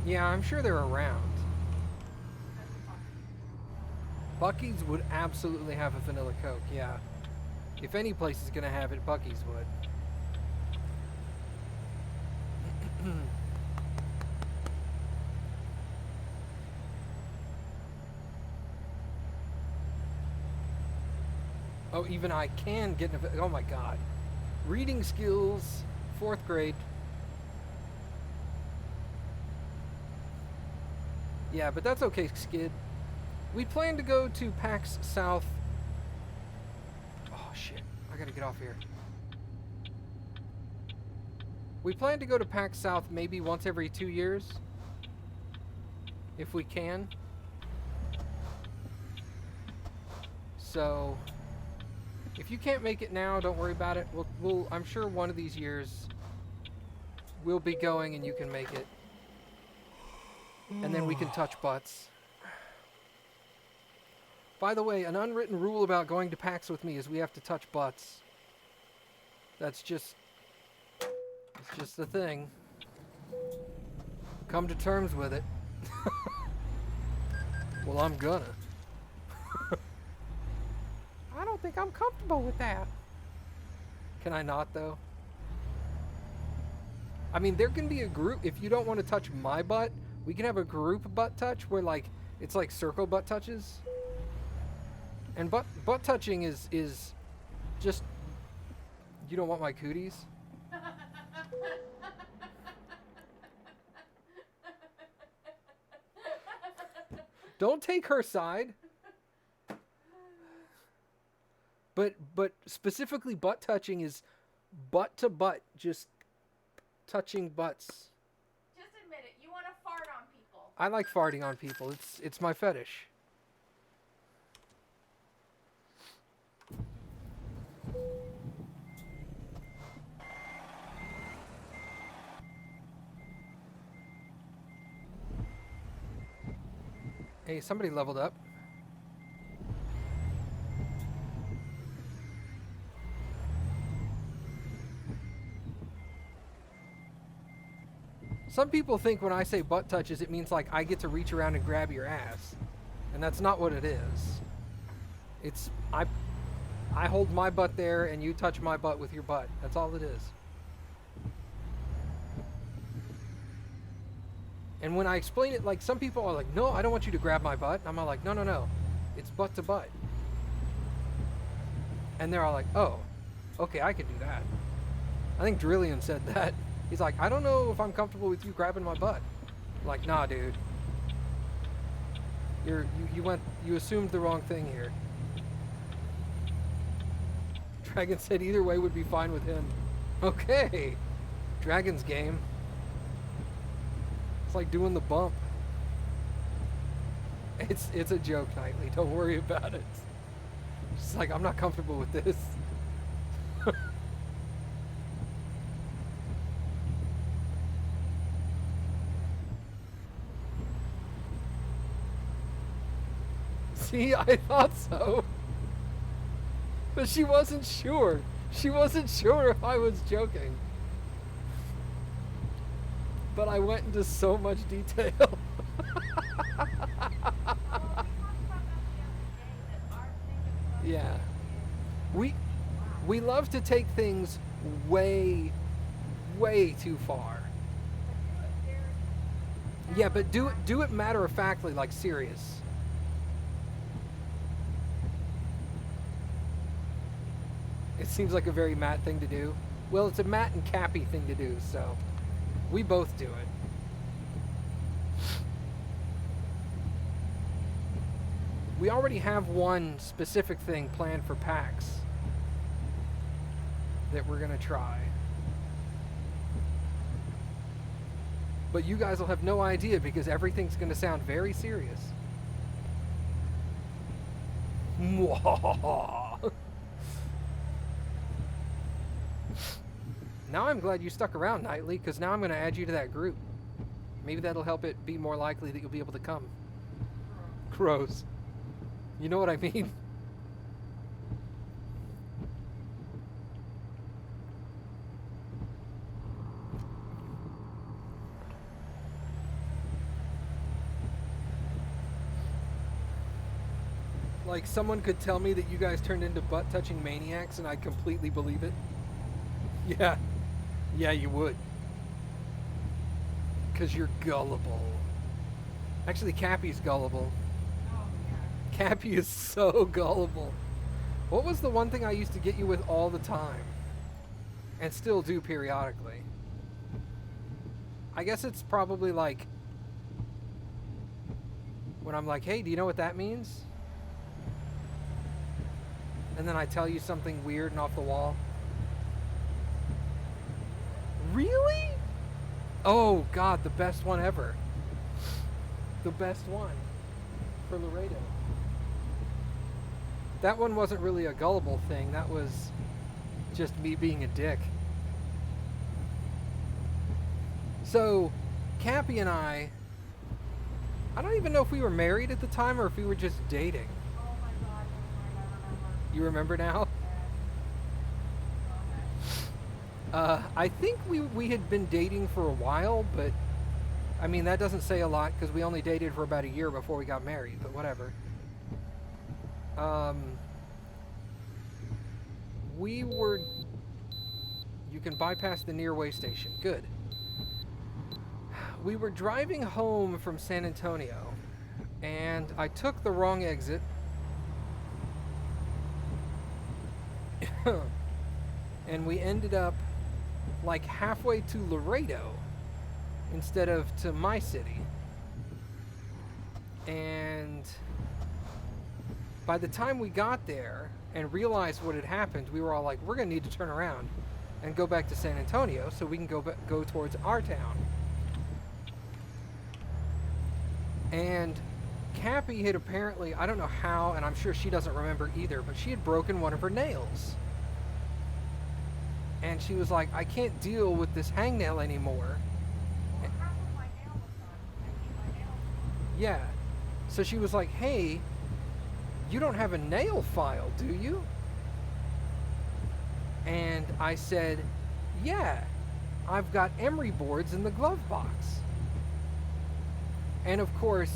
Yeah, I'm sure they're around. Buc-ee's would absolutely have a vanilla Coke, yeah. If any place is gonna have it, Buc-ee's would. Oh, even I can get... Oh my god. Reading skills, 4th grade. Yeah, but that's okay, Skid. We plan to go to PAX South. Oh shit, I gotta get off here. We plan to go to PAX South maybe once every 2 years. If we can. So... if you can't make it now, don't worry about it. We'll I'm sure one of these years we'll be going and you can make it. And then we can touch butts. By the way, an unwritten rule about going to PAX with me is we have to touch butts. That's just... it's just the thing. Come to terms with it. Well, I'm gonna. I don't think I'm comfortable with that. Can I not, though? I mean, there can be a group. If you don't want to touch my butt, we can have a group butt touch where, like, it's like circle butt touches. And butt touching is just... You don't want my cooties? Don't take her side. But specifically butt touching is butt to butt, just touching butts.
Just admit it. You want to fart on people.
I like farting on people. It's my fetish. Hey, somebody leveled up. Some people think when I say butt touches, it means like I get to reach around and grab your ass. And that's not what it is. It's, I hold my butt there and you touch my butt with your butt. That's all it is. And when I explain it, like some people are like, no, I don't want you to grab my butt. I'm all like, no, no, no. It's butt to butt. And they're all like, oh, okay, I can do that. I think Drillian said that. He's like, I don't know if I'm comfortable with you grabbing my butt. I'm like, nah, dude. You assumed the wrong thing here. Dragon said either way would be fine with him. Okay. Dragon's game. It's like doing the bump. It's a joke, Nightly. Don't worry about it. It's like, I'm not comfortable with this. See, I thought so. But she wasn't sure. She wasn't sure if I was joking. But I went into so much detail.
Well, we talked about that the other day, that our thing is
Yeah. We love to take things way, way too far. Yeah, but do it matter of factly, like serious. It seems like a very Matt thing to do. Well, it's a Matt and Cappy thing to do, so we both do it. We already have one specific thing planned for PAX that we're gonna try. But you guys will have no idea because everything's gonna sound very serious. Mwah. Now I'm glad you stuck around, Nightly, because now I'm going to add you to that group. Maybe that'll help it be more likely that you'll be able to come. Crows. You know what I mean? Like, someone could tell me that you guys turned into butt-touching maniacs and I'd completely believe it. Yeah. Yeah, you would. Because you're gullible. Actually, Cappy's gullible. Cappy is so gullible. What was the one thing I used to get you with all the time? And still do periodically? I guess it's probably like... when I'm like, hey, do you know what that means? And then I tell you something weird and off the wall. Really? Oh, God, the best one ever. The best one. For Laredo. That one wasn't really a gullible thing. That was just me being a dick. So, Cappy and I don't even know if we were married at the time or if we were just dating.
Oh my god, I remember.
You remember now? I think we had been dating for a while, but I mean, that doesn't say a lot because we only dated for about a year before we got married, but whatever. We were... You can bypass the near way station. Good. We were driving home from San Antonio, and I took the wrong exit. And we ended up like halfway to Laredo instead of to my city. And by the time we got there and realized what had happened, we were all like, we're gonna need to turn around. and go back to San Antonio so we can go towards our town. And Cappy had apparently, I don't know how, and I'm sure she doesn't remember either, but she had broken one of her nails. And she was like, I can't deal with this hangnail anymore.
Well, half of my nail was done. I need my nails.
Yeah. So she was like, hey, you don't have a nail file, do you? And I said, yeah, I've got emery boards in the glove box. And of course,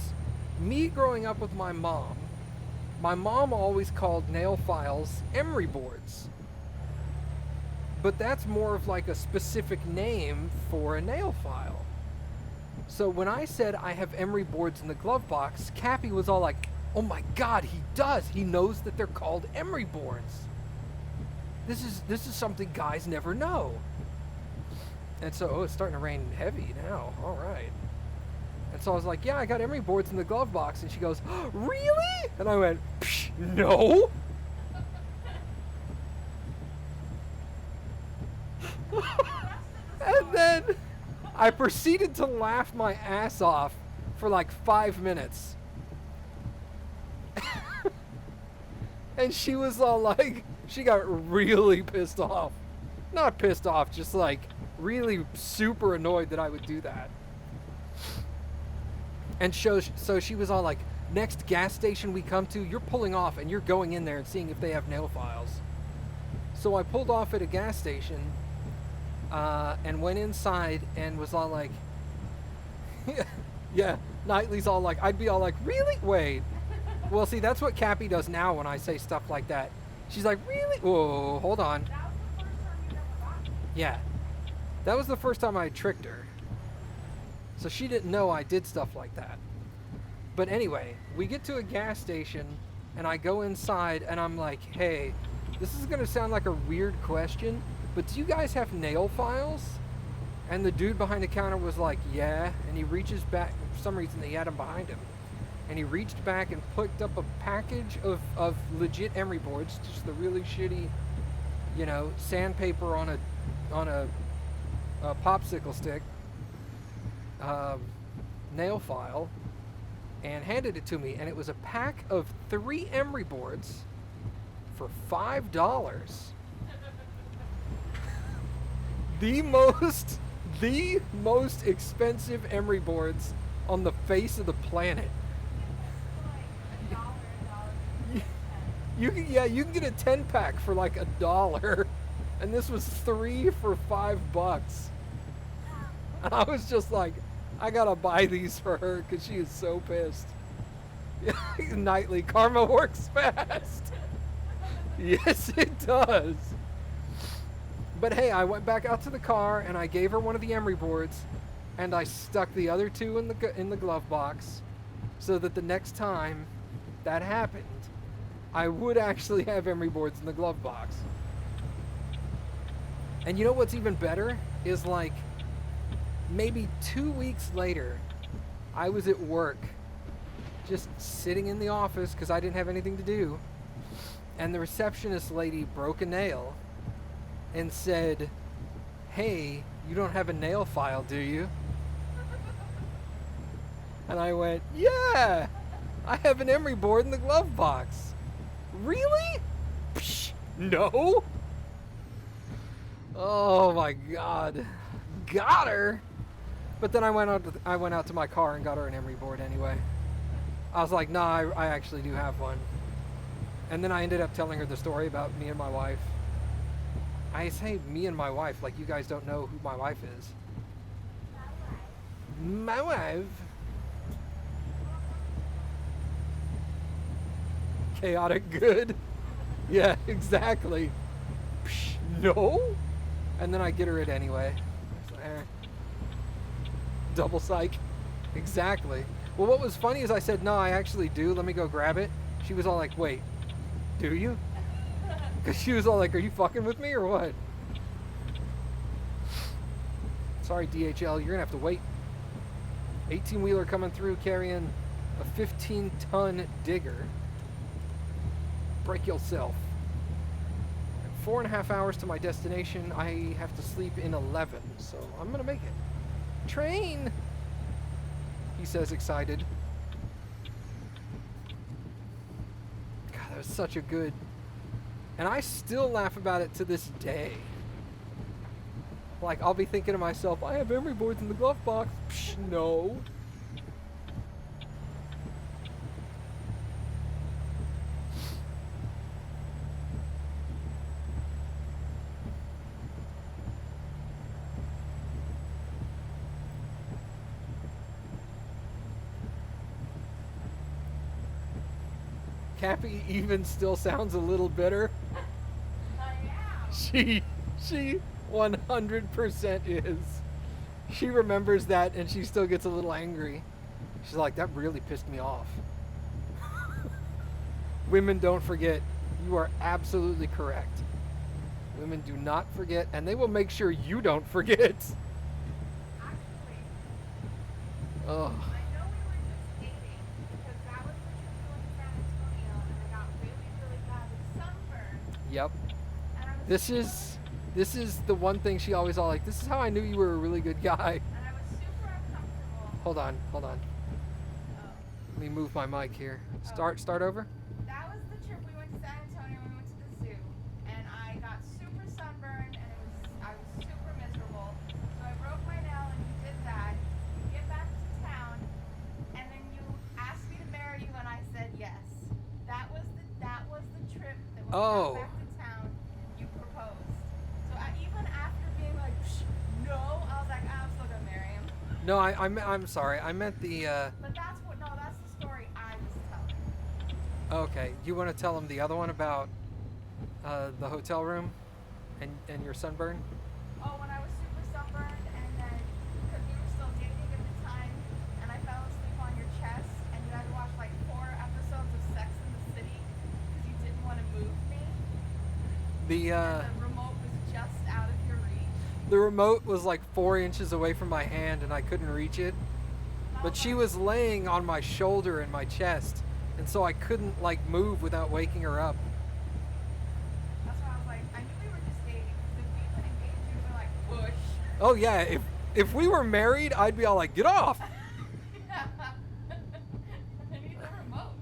me growing up with my mom always called nail files emery boards. But that's more of like a specific name for a nail file. So when I said I have emery boards in the glove box, Cappy was all like, oh my God, he does. He knows that they're called emery boards. This is something guys never know. And so, oh, it's starting to rain heavy now. All right. And so I was like, yeah, I got emery boards in the glove box. And she goes, oh, really? And I went, psh, no. And then I proceeded to laugh my ass off for like 5 minutes. And she was all like, she got really pissed off. Not pissed off, just like really super annoyed that I would do that. And so she was all like, next gas station we come to, you're pulling off and you're going in there and seeing if they have nail files. So I pulled off at a gas station and went inside and was all like, yeah, Knightley's all like, I'd be all like, really? Wait. Well, see, that's what Cappy does now when I say stuff like that. She's like, really? Whoa, hold on.
That was the first time you ever got me.
Yeah. That was the first time I tricked her. So she didn't know I did stuff like that. But anyway, we get to a gas station and I go inside and I'm like, hey, this is going to sound like a weird question, but do you guys have nail files? And the dude behind the counter was like, yeah. And he reaches back, for some reason he had them behind him. And he reached back and picked up a package of legit emery boards, just the really shitty, you know, sandpaper on a popsicle stick, nail file, and handed it to me. And it was a pack of 3 emery boards for $5. The most expensive emery boards on the face of the planet. You can get a 10-pack for like $1, and this was 3 for $5. And I was just like, I gotta buy these for her because she is so pissed. Nightly, karma works fast. Yes, it does. But hey, I went back out to the car and I gave her one of the emery boards, and I stuck the other 2 in the glove box, so that the next time that happened, I would actually have emery boards in the glove box. And you know what's even better is, like, maybe 2 weeks later, I was at work, just sitting in the office because I didn't have anything to do, and the receptionist lady broke a nail and said, hey, you don't have a nail file, do you? And I went, yeah, I have an emery board in the glove box. Really? Psh, no. Oh my God. Got her. But then I went out to my car and got her an emery board anyway. I was like, nah, I actually do have one. And then I ended up telling her the story about me and my wife. I say me and my wife like you guys don't know who my wife is. My wife. Chaotic good. Yeah, exactly. Psh, no. And then I get her it anyway. Double psych. Exactly. Well, what was funny is I said, no, I actually do. Let me go grab it. She was all like, wait, do you? Because she was all like, are you fucking with me or what? Sorry, DHL, you're going to have to wait. 18-wheeler coming through carrying a 15-ton digger. Break yourself. 4.5 hours to my destination. I have to sleep in 11, so I'm gonna make it. Train! He says, excited. God, that was such a good... And I still laugh about it to this day. Like, I'll be thinking to myself, I have emery boards in the glove box. Psh, no. Cappy even still sounds a little bitter.
I am.
She 100% is. She remembers that and she still gets a little angry. She's like, that really pissed me off. Women don't forget. You are absolutely correct. Women do not forget, and they will make sure you don't forget.
Actually,
Oh,
I know we were just dating because that was the trip we went to San Antonio and I got really, really bad with sunburn.
yep.
And I was
This is the one thing she always all like, this is how I knew you were a really good guy.
and I was super uncomfortable.
Hold on.
Oh,
Let me move my mic here. Start over.
that was the trip we went to San Antonio. We went to the zoo, and I got super sunburned, and I was super miserable. So I broke my nail, and you did that. You get back to town, and then you asked me to marry you, and I said yes. That was the trip that when
Oh.
we got back to town, you proposed. So even after being like, no, I was like, I'm still gonna marry him.
No, I'm sorry. I meant the.
But that's the story I was telling.
Okay, you want to tell him the other one about the hotel room and your sunburn?
Oh, when I was super sunburned, and then because we were still dating at the time, and I fell asleep on your chest, and you had to watch like 4 episodes of Sex in the City because you didn't want to move me.
The
And the remote was just out of your reach.
the remote was like 4 inches away from my hand, and I couldn't reach it. But she was laying on my shoulder and my chest, and so I couldn't like move without waking her up.
That's why I was like, I knew we were just dating. Because if we been engaged, you'd be like, push.
Oh yeah, if we were married, I'd be all like, get off.
I need the remote.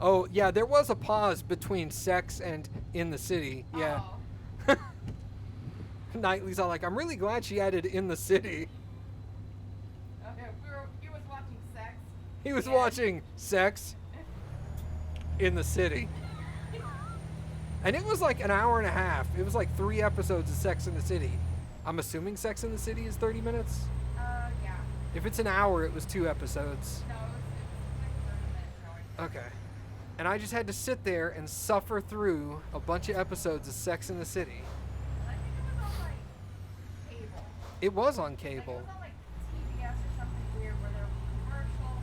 Oh yeah, there was a pause between sex and in the city. Yeah.
Oh.
Knightley's all like, I'm really glad she added in the city.
Okay, he was watching Sex.
He was
Yeah.
watching Sex in the City. And it was like an hour and a half. It was like 3 episodes of Sex in the City. I'm assuming Sex in the City is 30 minutes?
Yeah.
If it's an hour, it was 2 episodes.
No, it was like 30 minutes.
Okay. And I just had to sit there and suffer through a bunch of episodes of Sex in the City.
I think it was on like cable.
It was on
Like,
cable.
it was on like TBS or something weird where there were commercials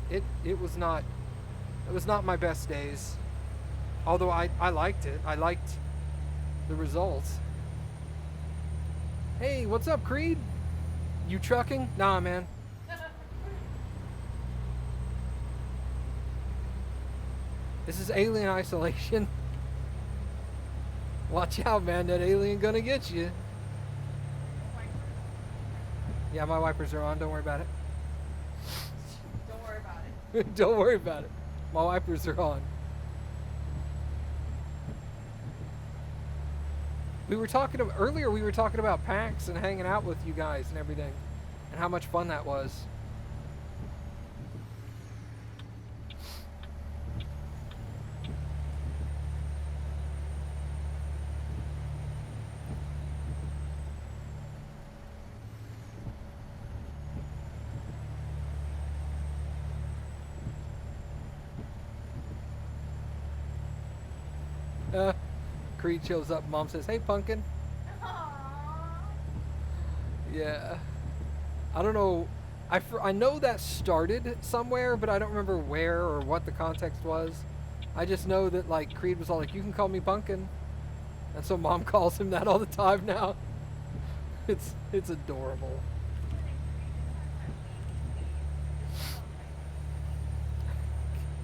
and really weird.
It was not my best days. Although I liked it. I liked the results. Hey, what's up, Creed? You trucking? Nah, man. This is Alien Isolation. Watch out, man. That alien gonna get you. Yeah, my wipers are on. Don't worry about it.
Don't worry about it.
Don't worry about it. My wipers are on. Earlier we were talking about PAX and hanging out with you guys and everything, and how much fun that was. Creed shows up. Mom says, "Hey, Pumpkin."
Aww.
Yeah. I don't know. I know that started somewhere, but I don't remember where or what the context was. I just know that like Creed was all like, "You can call me Pumpkin," and so Mom calls him that all the time now. It's adorable.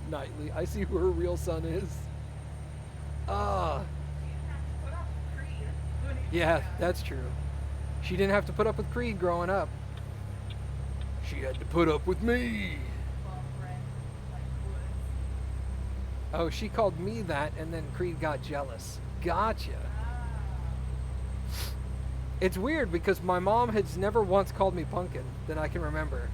Knightley, I see who her real son is. Ah.
She didn't
Yeah, that's true. She didn't have to put up with Creed growing up. She had to put up with me.
Well bred like woods.
Oh, she called me that, and then Creed got jealous. Gotcha.
Ah.
It's weird because my mom has never once called me Pumpkin that I can remember.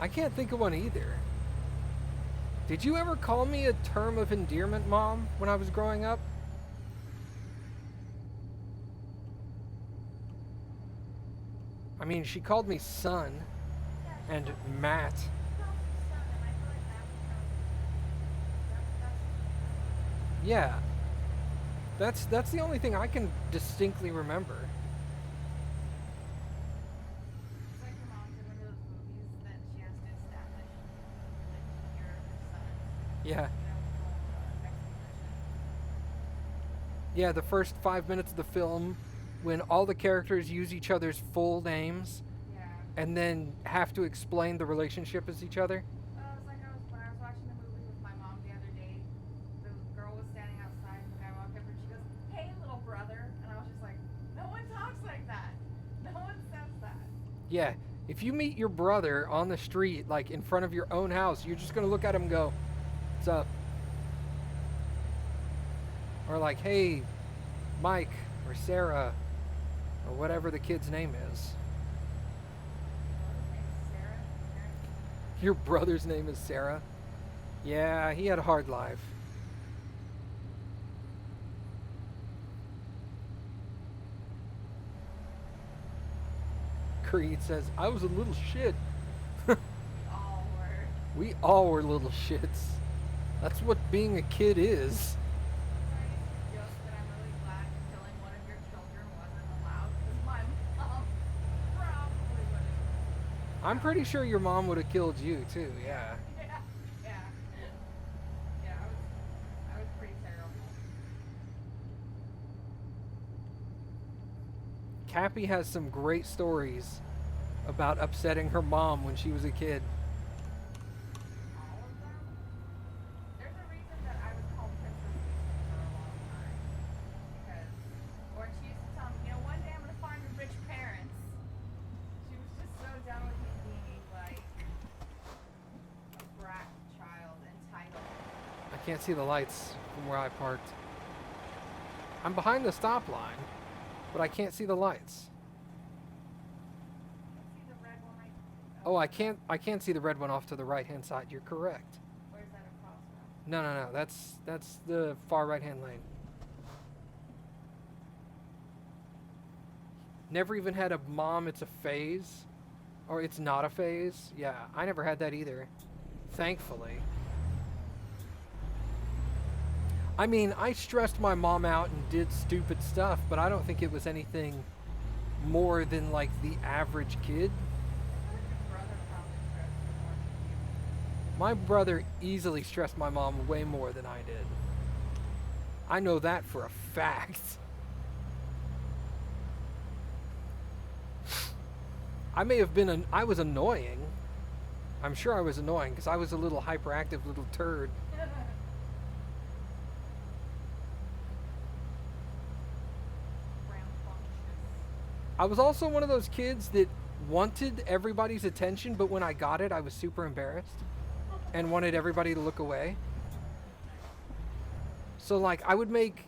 I can't think of one either. Did you ever call me a term of endearment, Mom, when I was growing up? I mean, she called me son and Matt. Yeah, that's the only thing I can distinctly remember.
It's like your mom's in one of those movies that she has to establish like you're her son,
Yeah.
exposition.
Yeah, the first 5 minutes of the film, when all the characters use each other's full names
Yeah.
and then have to explain the relationship as each other.
It's like when I was watching the movie with my mom the other day. The girl was standing outside, and the guy walked up and she goes, "Hey, little brother," and I was just like, "No one talks like that. No one says that."
Yeah, if you meet your brother on the street, like in front of your own house, you're just gonna look at him and go, "What's up?" Or like, "Hey, Mike," or Sarah, or whatever the kid's name is.
Sarah.
Your brother's name is Sarah? Yeah, he had a hard life. Creed says, I was a little shit.
We all were.
We all were little shits. That's what being a kid is.
I used to joke that I'm really glad killing one of your children wasn't allowed because my mom probably would have.
I'm pretty sure your mom would have killed you too, yeah.
Yeah. Yeah. Yeah. I was pretty terrible.
Cappy has some great stories about upsetting her mom when she was a kid.
All of them. There's a reason that I was called Princess Lucy for a long time. Because, or she used to tell me, one day I'm going to find you rich parents. She was just so done with me being like a brat child, entitled.
I can't see the lights from where I parked. I'm behind the stop line, but I can't see the lights.
You can see the red one right.
Oh, I can't see the red one off to the right-hand side. You're correct.
Where's that across from?
No. That's the far right-hand lane. Never even had a mom, it's a phase. Or it's not a phase. Yeah, I never had that either. Thankfully. I mean, I stressed my mom out and did stupid stuff, but I don't think it was anything more than like the average kid.
I feel like your brother probably stressed you more than you.
My brother easily stressed my mom way more than I did. I know that for a fact. I was annoying. I'm sure I was annoying because I was a little hyperactive little turd.
Rambunctious.
I was also one of those kids that wanted everybody's attention, but when I got it, I was super embarrassed and wanted everybody to look away. So like I would make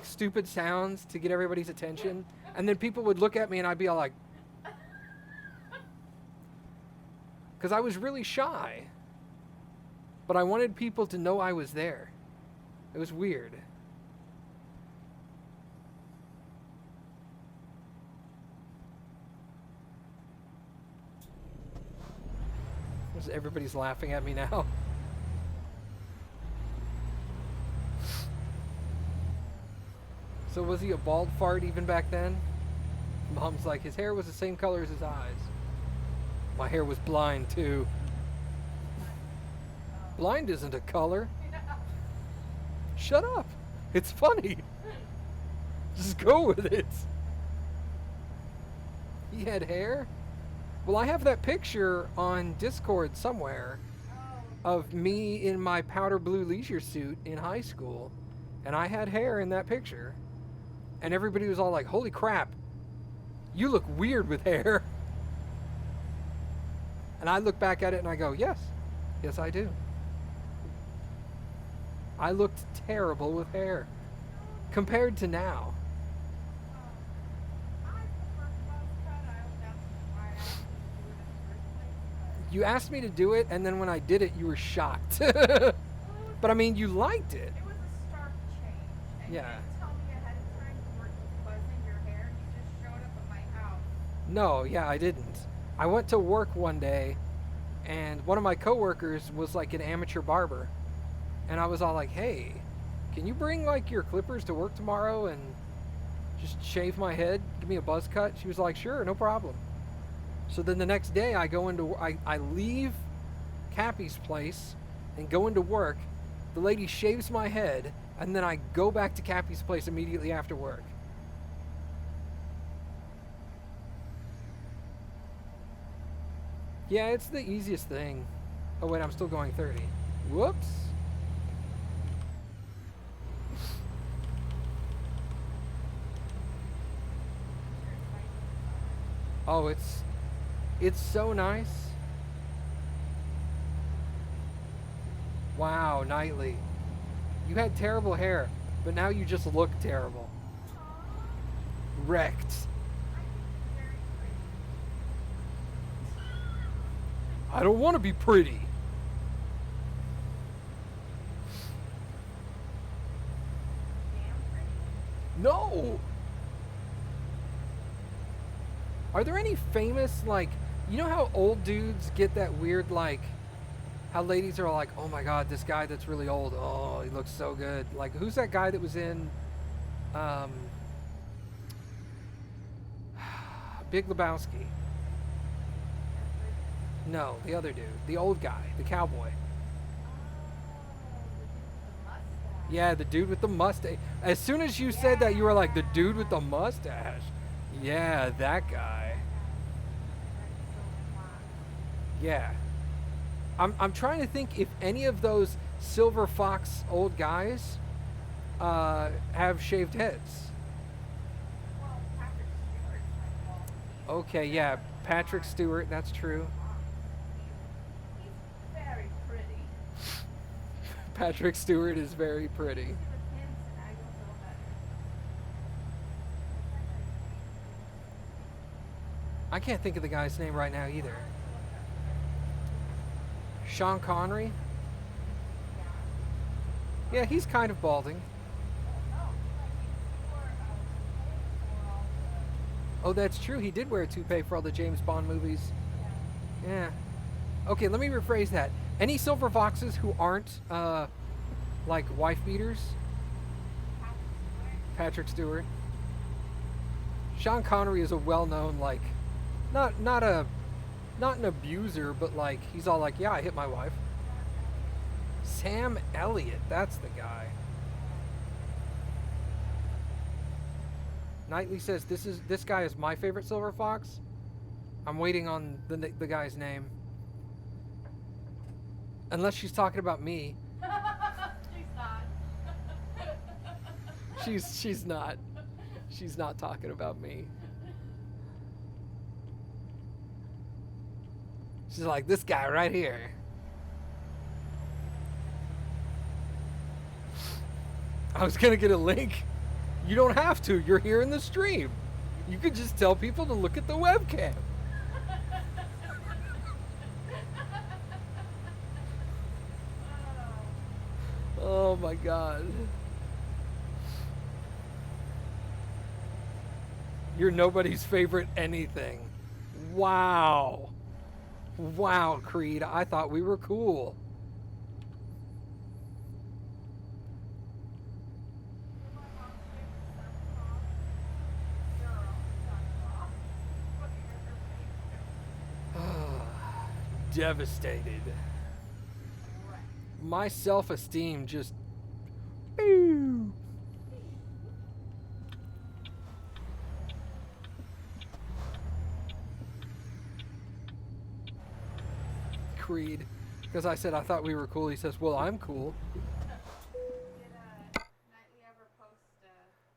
stupid sounds to get everybody's attention, and then people would look at me and I'd be all like, because I was really shy, but I wanted people to know I was there. It was weird. Everybody's laughing at me now. So was he a bald fart even back then? Mom's like, his hair was the same color as his eyes. My hair was blind too. Blind isn't a color. Shut up. It's funny. Just go with it. He had hair? Well, I have that picture on Discord somewhere
Oh,
of me in my powder blue leisure suit in high school, and I had hair in that picture. And everybody was all like, holy crap, you look weird with hair. And I look back at it and I go, yes, I do. I looked terrible with hair compared to now.
I prefer buzz cut. That's why I asked you to do it in the first place.
You asked me to do it, and then when I did it, you were shocked. But I mean, you liked it.
It was a stark change. And
Yeah.
you didn't tell me ahead of time you were buzzing your hair. You just showed up at my house.
No, yeah, I didn't. I went to work one day, and one of my coworkers was like an amateur barber. And I was all like, hey, can you bring like your clippers to work tomorrow and just shave my head, give me a buzz cut? She was like, sure, no problem. So then the next day I leave Cappy's place and go into work. The lady shaves my head, and then I go back to Cappy's place immediately after work. Yeah, it's the easiest thing. Oh wait, I'm still going 30. Whoops. Oh, it's so nice. Wow, Nightly. You had terrible hair, but now you just look terrible. Wrecked. I don't want to be pretty. No. Are there any famous, like, you know how old dudes get that weird, like, how ladies are like, oh my god, this guy that's really old, oh, he looks so good. Like, who's that guy that was in Big Lebowski? No, the other dude. The old guy. The cowboy. Yeah, the dude with the mustache. As soon as you said that, you were like, the dude with the mustache. Yeah, that guy. Yeah. I'm trying to think if any of those Silver Fox old guys have shaved heads. Okay, yeah, Patrick Stewart, that's true.
He's very pretty.
Patrick Stewart is very pretty.
See the pins and I don't feel better.
I can't think of the guy's name right now either. Sean Connery? Yeah, he's kind of balding. Oh, that's true. He did wear a toupee for all the James Bond movies. Yeah. Okay, let me rephrase that. Any Silver Foxes who aren't, like, wife beaters? Patrick Stewart. Sean Connery is a well-known, like, not an abuser, but, like, he's all like, yeah, I hit my wife. Sam Elliott, that's the guy. Knightley says this guy is my favorite Silver Fox. I'm waiting on the guy's name. Unless she's talking about me.
She's not.
She's not. She's not talking about me. She's like, this guy right here. I was gonna get a link. You don't have to. You're here in the stream. You could just tell people to look at the webcam. Oh my god. You're nobody's favorite anything. Wow. Wow, Creed. I thought we were cool. Devastated. My self-esteem just... Boo. Creed. Because I said I thought we were cool. He says, well, I'm cool.
Did Nightly ever post?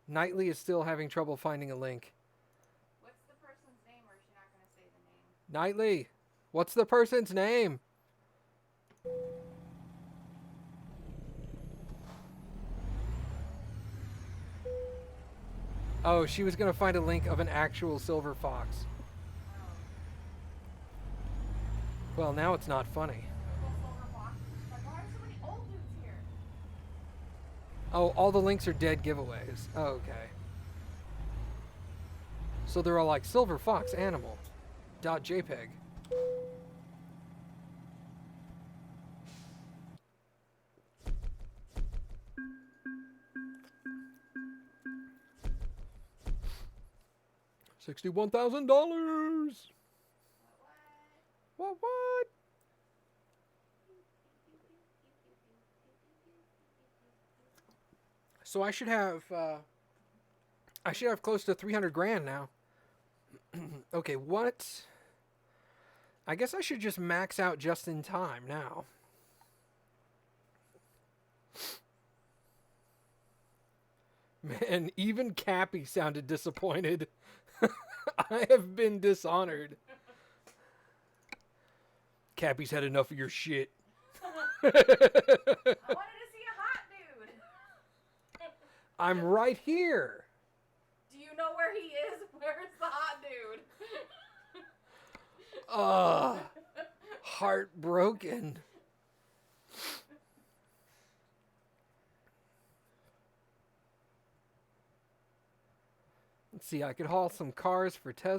Knightley is still having trouble finding a link.
What's the person's name, or is she not going to say the name?
Knightley, what's the person's name? Oh, she was going to find a link of an actual silver fox.
Oh.
Well, now it's not funny.
Google Silver Fox. Like, why are so many old dudes here?
Oh, all the links are dead giveaways. Oh, okay. So they're all like silver fox animal .jpg. $61,000. What? So I should have close to 300 grand now. Okay, what? I guess I should just max out just in time now. Man, even Cappy sounded disappointed. I have been dishonored. Cappy's had enough of your shit.
I wanted to see a hot dude.
I'm right here.
Do you know where he is? Where's the hot dude?
Heartbroken. Let's see, I could haul some cars for Tesla.